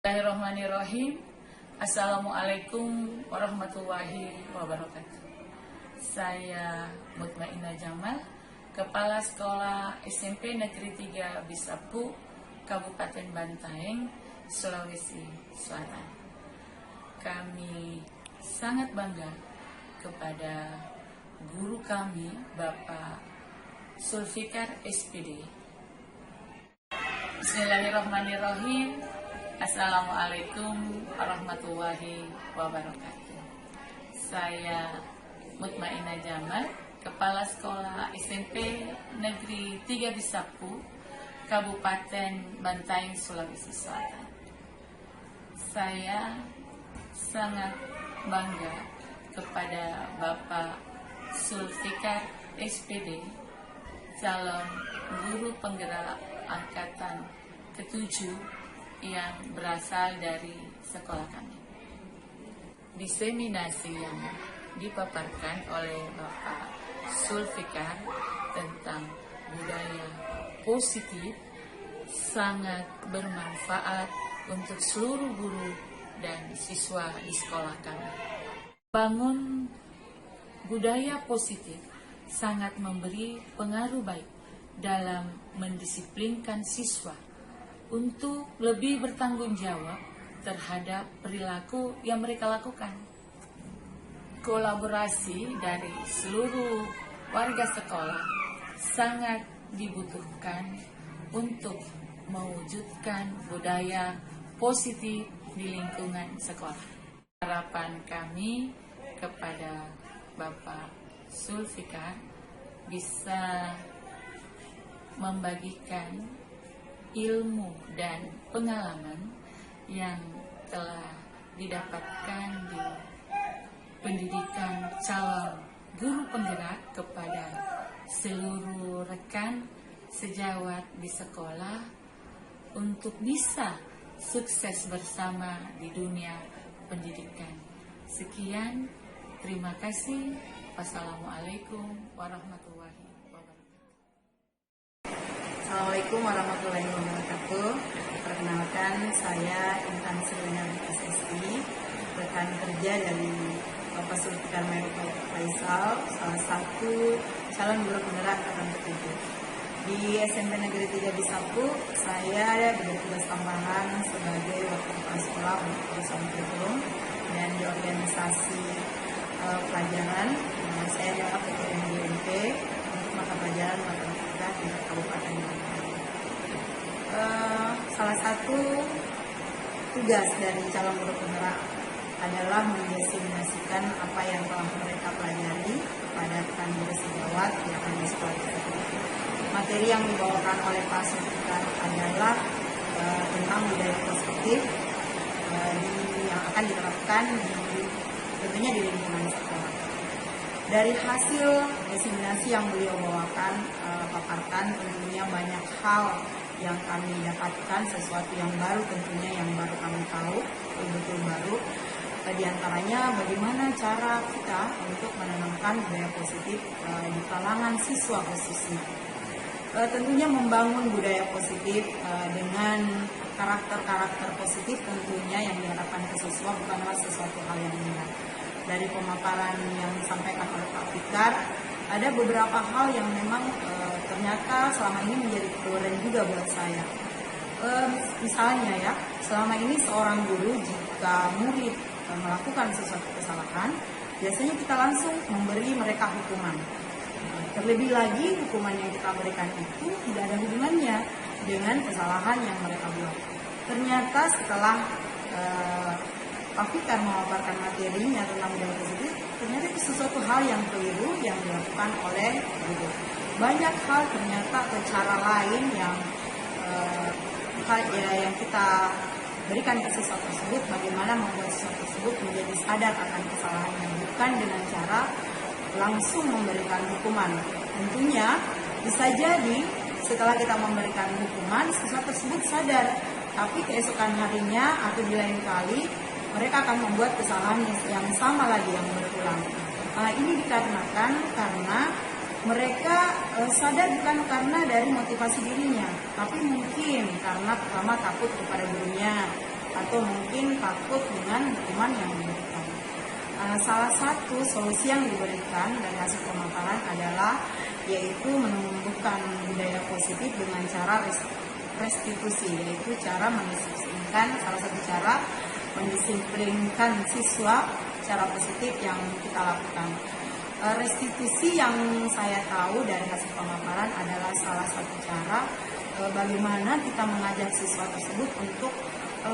Bismillahirrahmanirrahim. Assalamualaikum warahmatullahi wabarakatuh. Saya Mutmainah Jamal, Kepala Sekolah SMP Negeri 3 Bisapu, Kabupaten Bantaeng, Sulawesi Selatan. Kami sangat bangga kepada guru kami, Bapak Sulfikar SPD. Bismillahirrahmanirrahim. Assalamualaikum warahmatullahi wabarakatuh. Saya Mutmainah Jamal, Kepala Sekolah SMP Negeri 3 Bisapu, Kabupaten Bantaeng, Sulawesi Selatan. Saya sangat bangga kepada Bapak Sulfikar SPD, calon guru penggerak angkatan ke-7 yang berasal dari sekolah kami. Diseminasi yang dipaparkan oleh Bapak Sulfikar tentang budaya positif sangat bermanfaat untuk seluruh guru dan siswa di sekolah kami. Bangun budaya positif sangat memberi pengaruh baik dalam mendisiplinkan siswa untuk lebih bertanggung jawab terhadap perilaku yang mereka lakukan. Kolaborasi dari seluruh warga sekolah sangat dibutuhkan untuk mewujudkan budaya positif di lingkungan sekolah. Harapan kami kepada Bapak Sulfikar bisa membagikan ilmu dan pengalaman yang telah didapatkan di pendidikan calon guru penggerak kepada seluruh rekan sejawat di sekolah untuk bisa sukses bersama di dunia pendidikan. Sekian, terima kasih. Wassalamualaikum warahmatullahi wabarakatuh. Assalamualaikum warahmatullahi wabarakatuh. Perkenalkan, saya Intan Sirina SSI, rekan kerja dari Bapak Sulfikar Faisal, salah satu calon guru penggerak angkatan ke-7. Di SMP Negeri 3 Bisapu, saya bertugas tambahan sebagai wakil kepala sekolah untuk perusahaan kurikulum, dan di organisasi pelajaran saya adalah ketua MGMP untuk mata pelajaran matematika di Kabupaten Bantaeng. Salah satu tugas dari calon guru penggerak adalah mendiseminasikan apa yang telah mereka pelajari kepada rekan guru sejawat yang ada di sekolah tersebut. Materi yang dibawakan oleh Pak Sulfikar adalah tentang budaya positif yang akan diterapkan tentunya di lingkungan sekolah. Dari hasil diseminasi yang beliau bawakan, paparkan, tentunya banyak hal yang kami dapatkan, sesuatu yang baru tentunya, yang baru kami tahu, betul-betul baru. Di antaranya bagaimana cara kita untuk menanamkan budaya positif di kalangan siswa khususnya. Tentunya membangun budaya positif dengan karakter-karakter positif tentunya yang diharapkan ke siswa bukanlah sesuatu hal yang mudah. Dari pemaparan yang disampaikan oleh Pak Fikar, ada beberapa hal yang memang ternyata selama ini menjadi kekurangan juga buat saya. Misalnya ya, selama ini seorang guru jika murid melakukan sesuatu kesalahan, biasanya kita langsung memberi mereka hukuman. Terlebih lagi hukuman yang kita berikan itu tidak ada hubungannya dengan kesalahan yang mereka buat. Ternyata setelah Pak Fikar memaparkan materinya tentang budaya positif, ternyata itu sesuatu hal yang keliru yang dilakukan oleh guru. Banyak hal ternyata atau cara lain yang kita berikan ke siswa tersebut, bagaimana membuat siswa tersebut menjadi sadar akan kesalahannya, bukan dengan cara langsung memberikan hukuman. Tentunya bisa jadi setelah kita memberikan hukuman, siswa tersebut sadar, tapi keesokan harinya atau di lain kali mereka akan membuat kesalahan yang sama lagi, yang berulang. Ini dikarenakan karena mereka sadar bukan karena dari motivasi dirinya, tapi mungkin karena pertama takut kepada gurunya, atau mungkin takut dengan hukuman yang diberikan. Salah satu solusi yang diberikan dari hasil pemaparan adalah yaitu menumbuhkan budaya positif dengan cara restitusi, yaitu cara mendisiplinkan, salah satu cara mendisiplinkan siswa secara positif yang kita lakukan. Restitusi yang saya tahu dari hasil pemaparan adalah salah satu cara bagaimana kita mengajak siswa tersebut untuk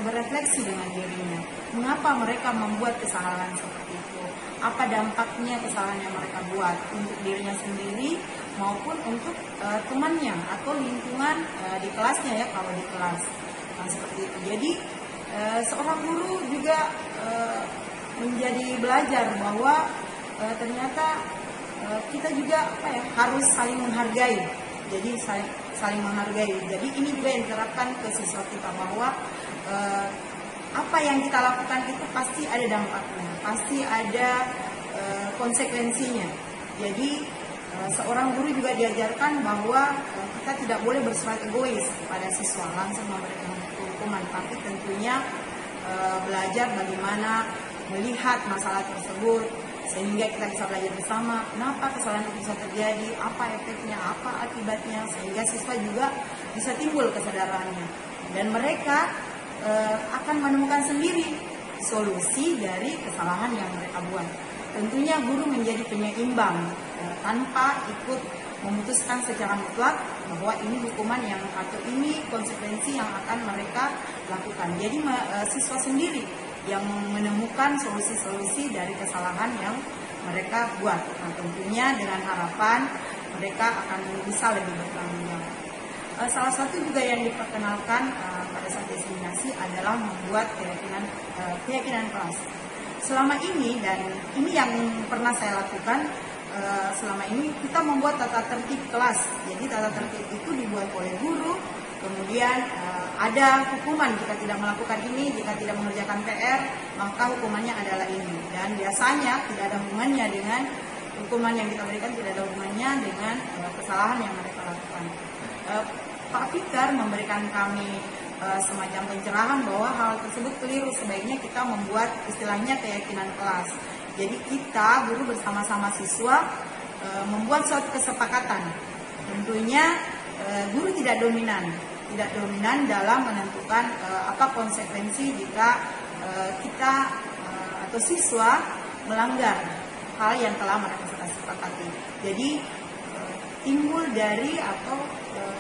berefleksi dengan dirinya. Mengapa mereka membuat kesalahan seperti itu? Apa dampaknya kesalahan yang mereka buat untuk dirinya sendiri maupun untuk temannya atau lingkungan di kelasnya, ya, kalau di kelas. Seperti itu. Jadi seorang guru juga menjadi belajar bahwa ternyata kita juga harus saling menghargai. Jadi saling menghargai. Jadi ini juga yang diterapkan ke siswa kita bahwa apa yang kita lakukan itu pasti ada dampaknya, pasti ada konsekuensinya. Jadi seorang guru juga diajarkan bahwa kita tidak boleh bersifat egois pada siswa, langsung memberikan hukuman, tapi tentunya belajar bagaimana melihat masalah tersebut sehingga kita bisa belajar bersama kenapa kesalahan itu bisa terjadi, apa efeknya, apa akibatnya, sehingga siswa juga bisa timbul kesadarannya dan mereka akan menemukan sendiri solusi dari kesalahan yang mereka buat. Tentunya guru menjadi penyeimbang tanpa ikut memutuskan secara mutlak bahwa ini hukuman yang atau ini konsekuensi yang akan mereka lakukan. Jadi siswa sendiri yang menemukan solusi-solusi dari kesalahan yang mereka buat. Nah, tentunya dengan harapan mereka akan bisa lebih bertanggung jawab. Salah satu juga yang diperkenalkan pada saat diseminasi adalah membuat keyakinan kelas. Selama ini, dan ini yang pernah saya lakukan, selama ini kita membuat tata tertib kelas. Jadi tata tertib itu dibuat oleh guru, kemudian ada hukuman jika tidak melakukan ini, jika tidak mengerjakan PR, maka hukumannya adalah ini. Dan biasanya tidak ada hubungannya dengan hukuman yang kita berikan, tidak ada hubungannya dengan kesalahan yang mereka lakukan. Pak Peter memberikan kami semacam pencerahan bahwa hal tersebut keliru, sebaiknya kita membuat istilahnya keyakinan kelas. Jadi kita guru bersama-sama siswa membuat suatu kesepakatan. Tentunya guru tidak dominan dalam menentukan apa konsekuensi jika kita atau siswa melanggar hal yang telah mereka sepakati. Jadi timbul dari atau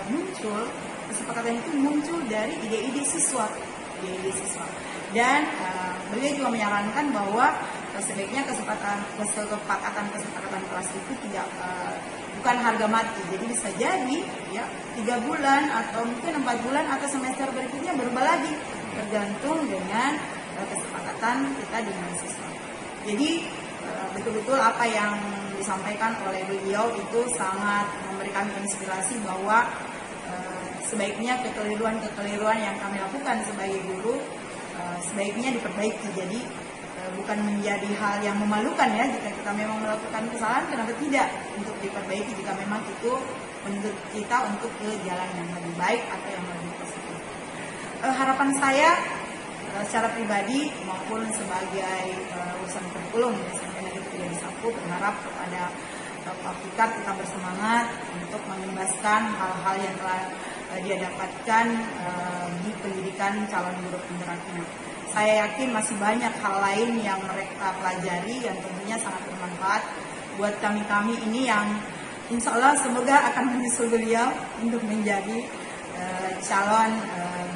muncul kesepakatan itu muncul dari ide-ide siswa. Dan beliau juga menyarankan bahwa sebaiknya kesepakatan kelas itu tidak bukan harga mati. Jadi bisa jadi ya 3 bulan atau mungkin 4 bulan atau semester berikutnya berubah lagi, tergantung dengan kesepakatan kita dengan siswa. Jadi betul-betul apa yang disampaikan oleh beliau itu sangat memberikan inspirasi bahwa sebaiknya kekeliruan yang kami lakukan sebagai guru sebaiknya diperbaiki. Jadi bukan menjadi hal yang memalukan ya jika kita memang melakukan kesalahan, kenapa tidak untuk diperbaiki jika memang itu menuntut kita untuk ke jalan yang lebih baik atau yang lebih positif. Harapan saya secara pribadi maupun sebagai urusan kurikulum SMP Negeri 3 Sapu berharap kepada Pak Fikar tetap bersemangat untuk mengimbaskan hal-hal yang telah dia dapatkan di pendidikan calon guru penggeraknya. Saya yakin masih banyak hal lain yang mereka pelajari yang tentunya sangat bermanfaat buat kami ini yang insya Allah semoga akan menyusul beliau untuk menjadi calon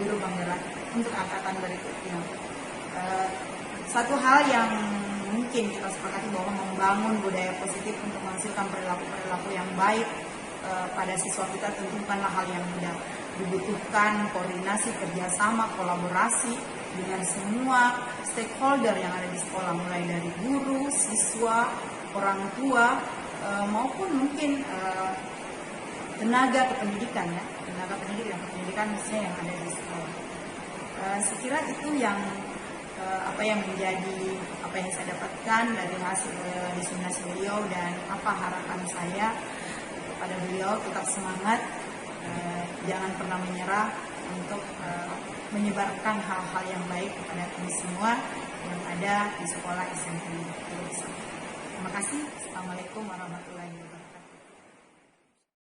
guru penggerak untuk angkatan berikutnya. Satu hal yang mungkin kita sepakati bahwa membangun budaya positif untuk menghasilkan perilaku yang baik pada siswa kita tentu bukanlah hal yang mudah. Dibutuhkan koordinasi, kerjasama, kolaborasi dengan semua stakeholder yang ada di sekolah, mulai dari guru, siswa, orang tua, maupun mungkin tenaga kependidikan ya, tenaga pendidikan khususnya yang ada di sekolah. Sekira itu yang apa yang saya dapatkan dari hasil diseminasi beliau, dan apa harapan saya kepada beliau, tetap semangat, jangan pernah menyerah untuk menyebarkan hal-hal yang baik kepada kami semua yang ada di sekolah SMP. Terima kasih. Assalamualaikum warahmatullahi wabarakatuh.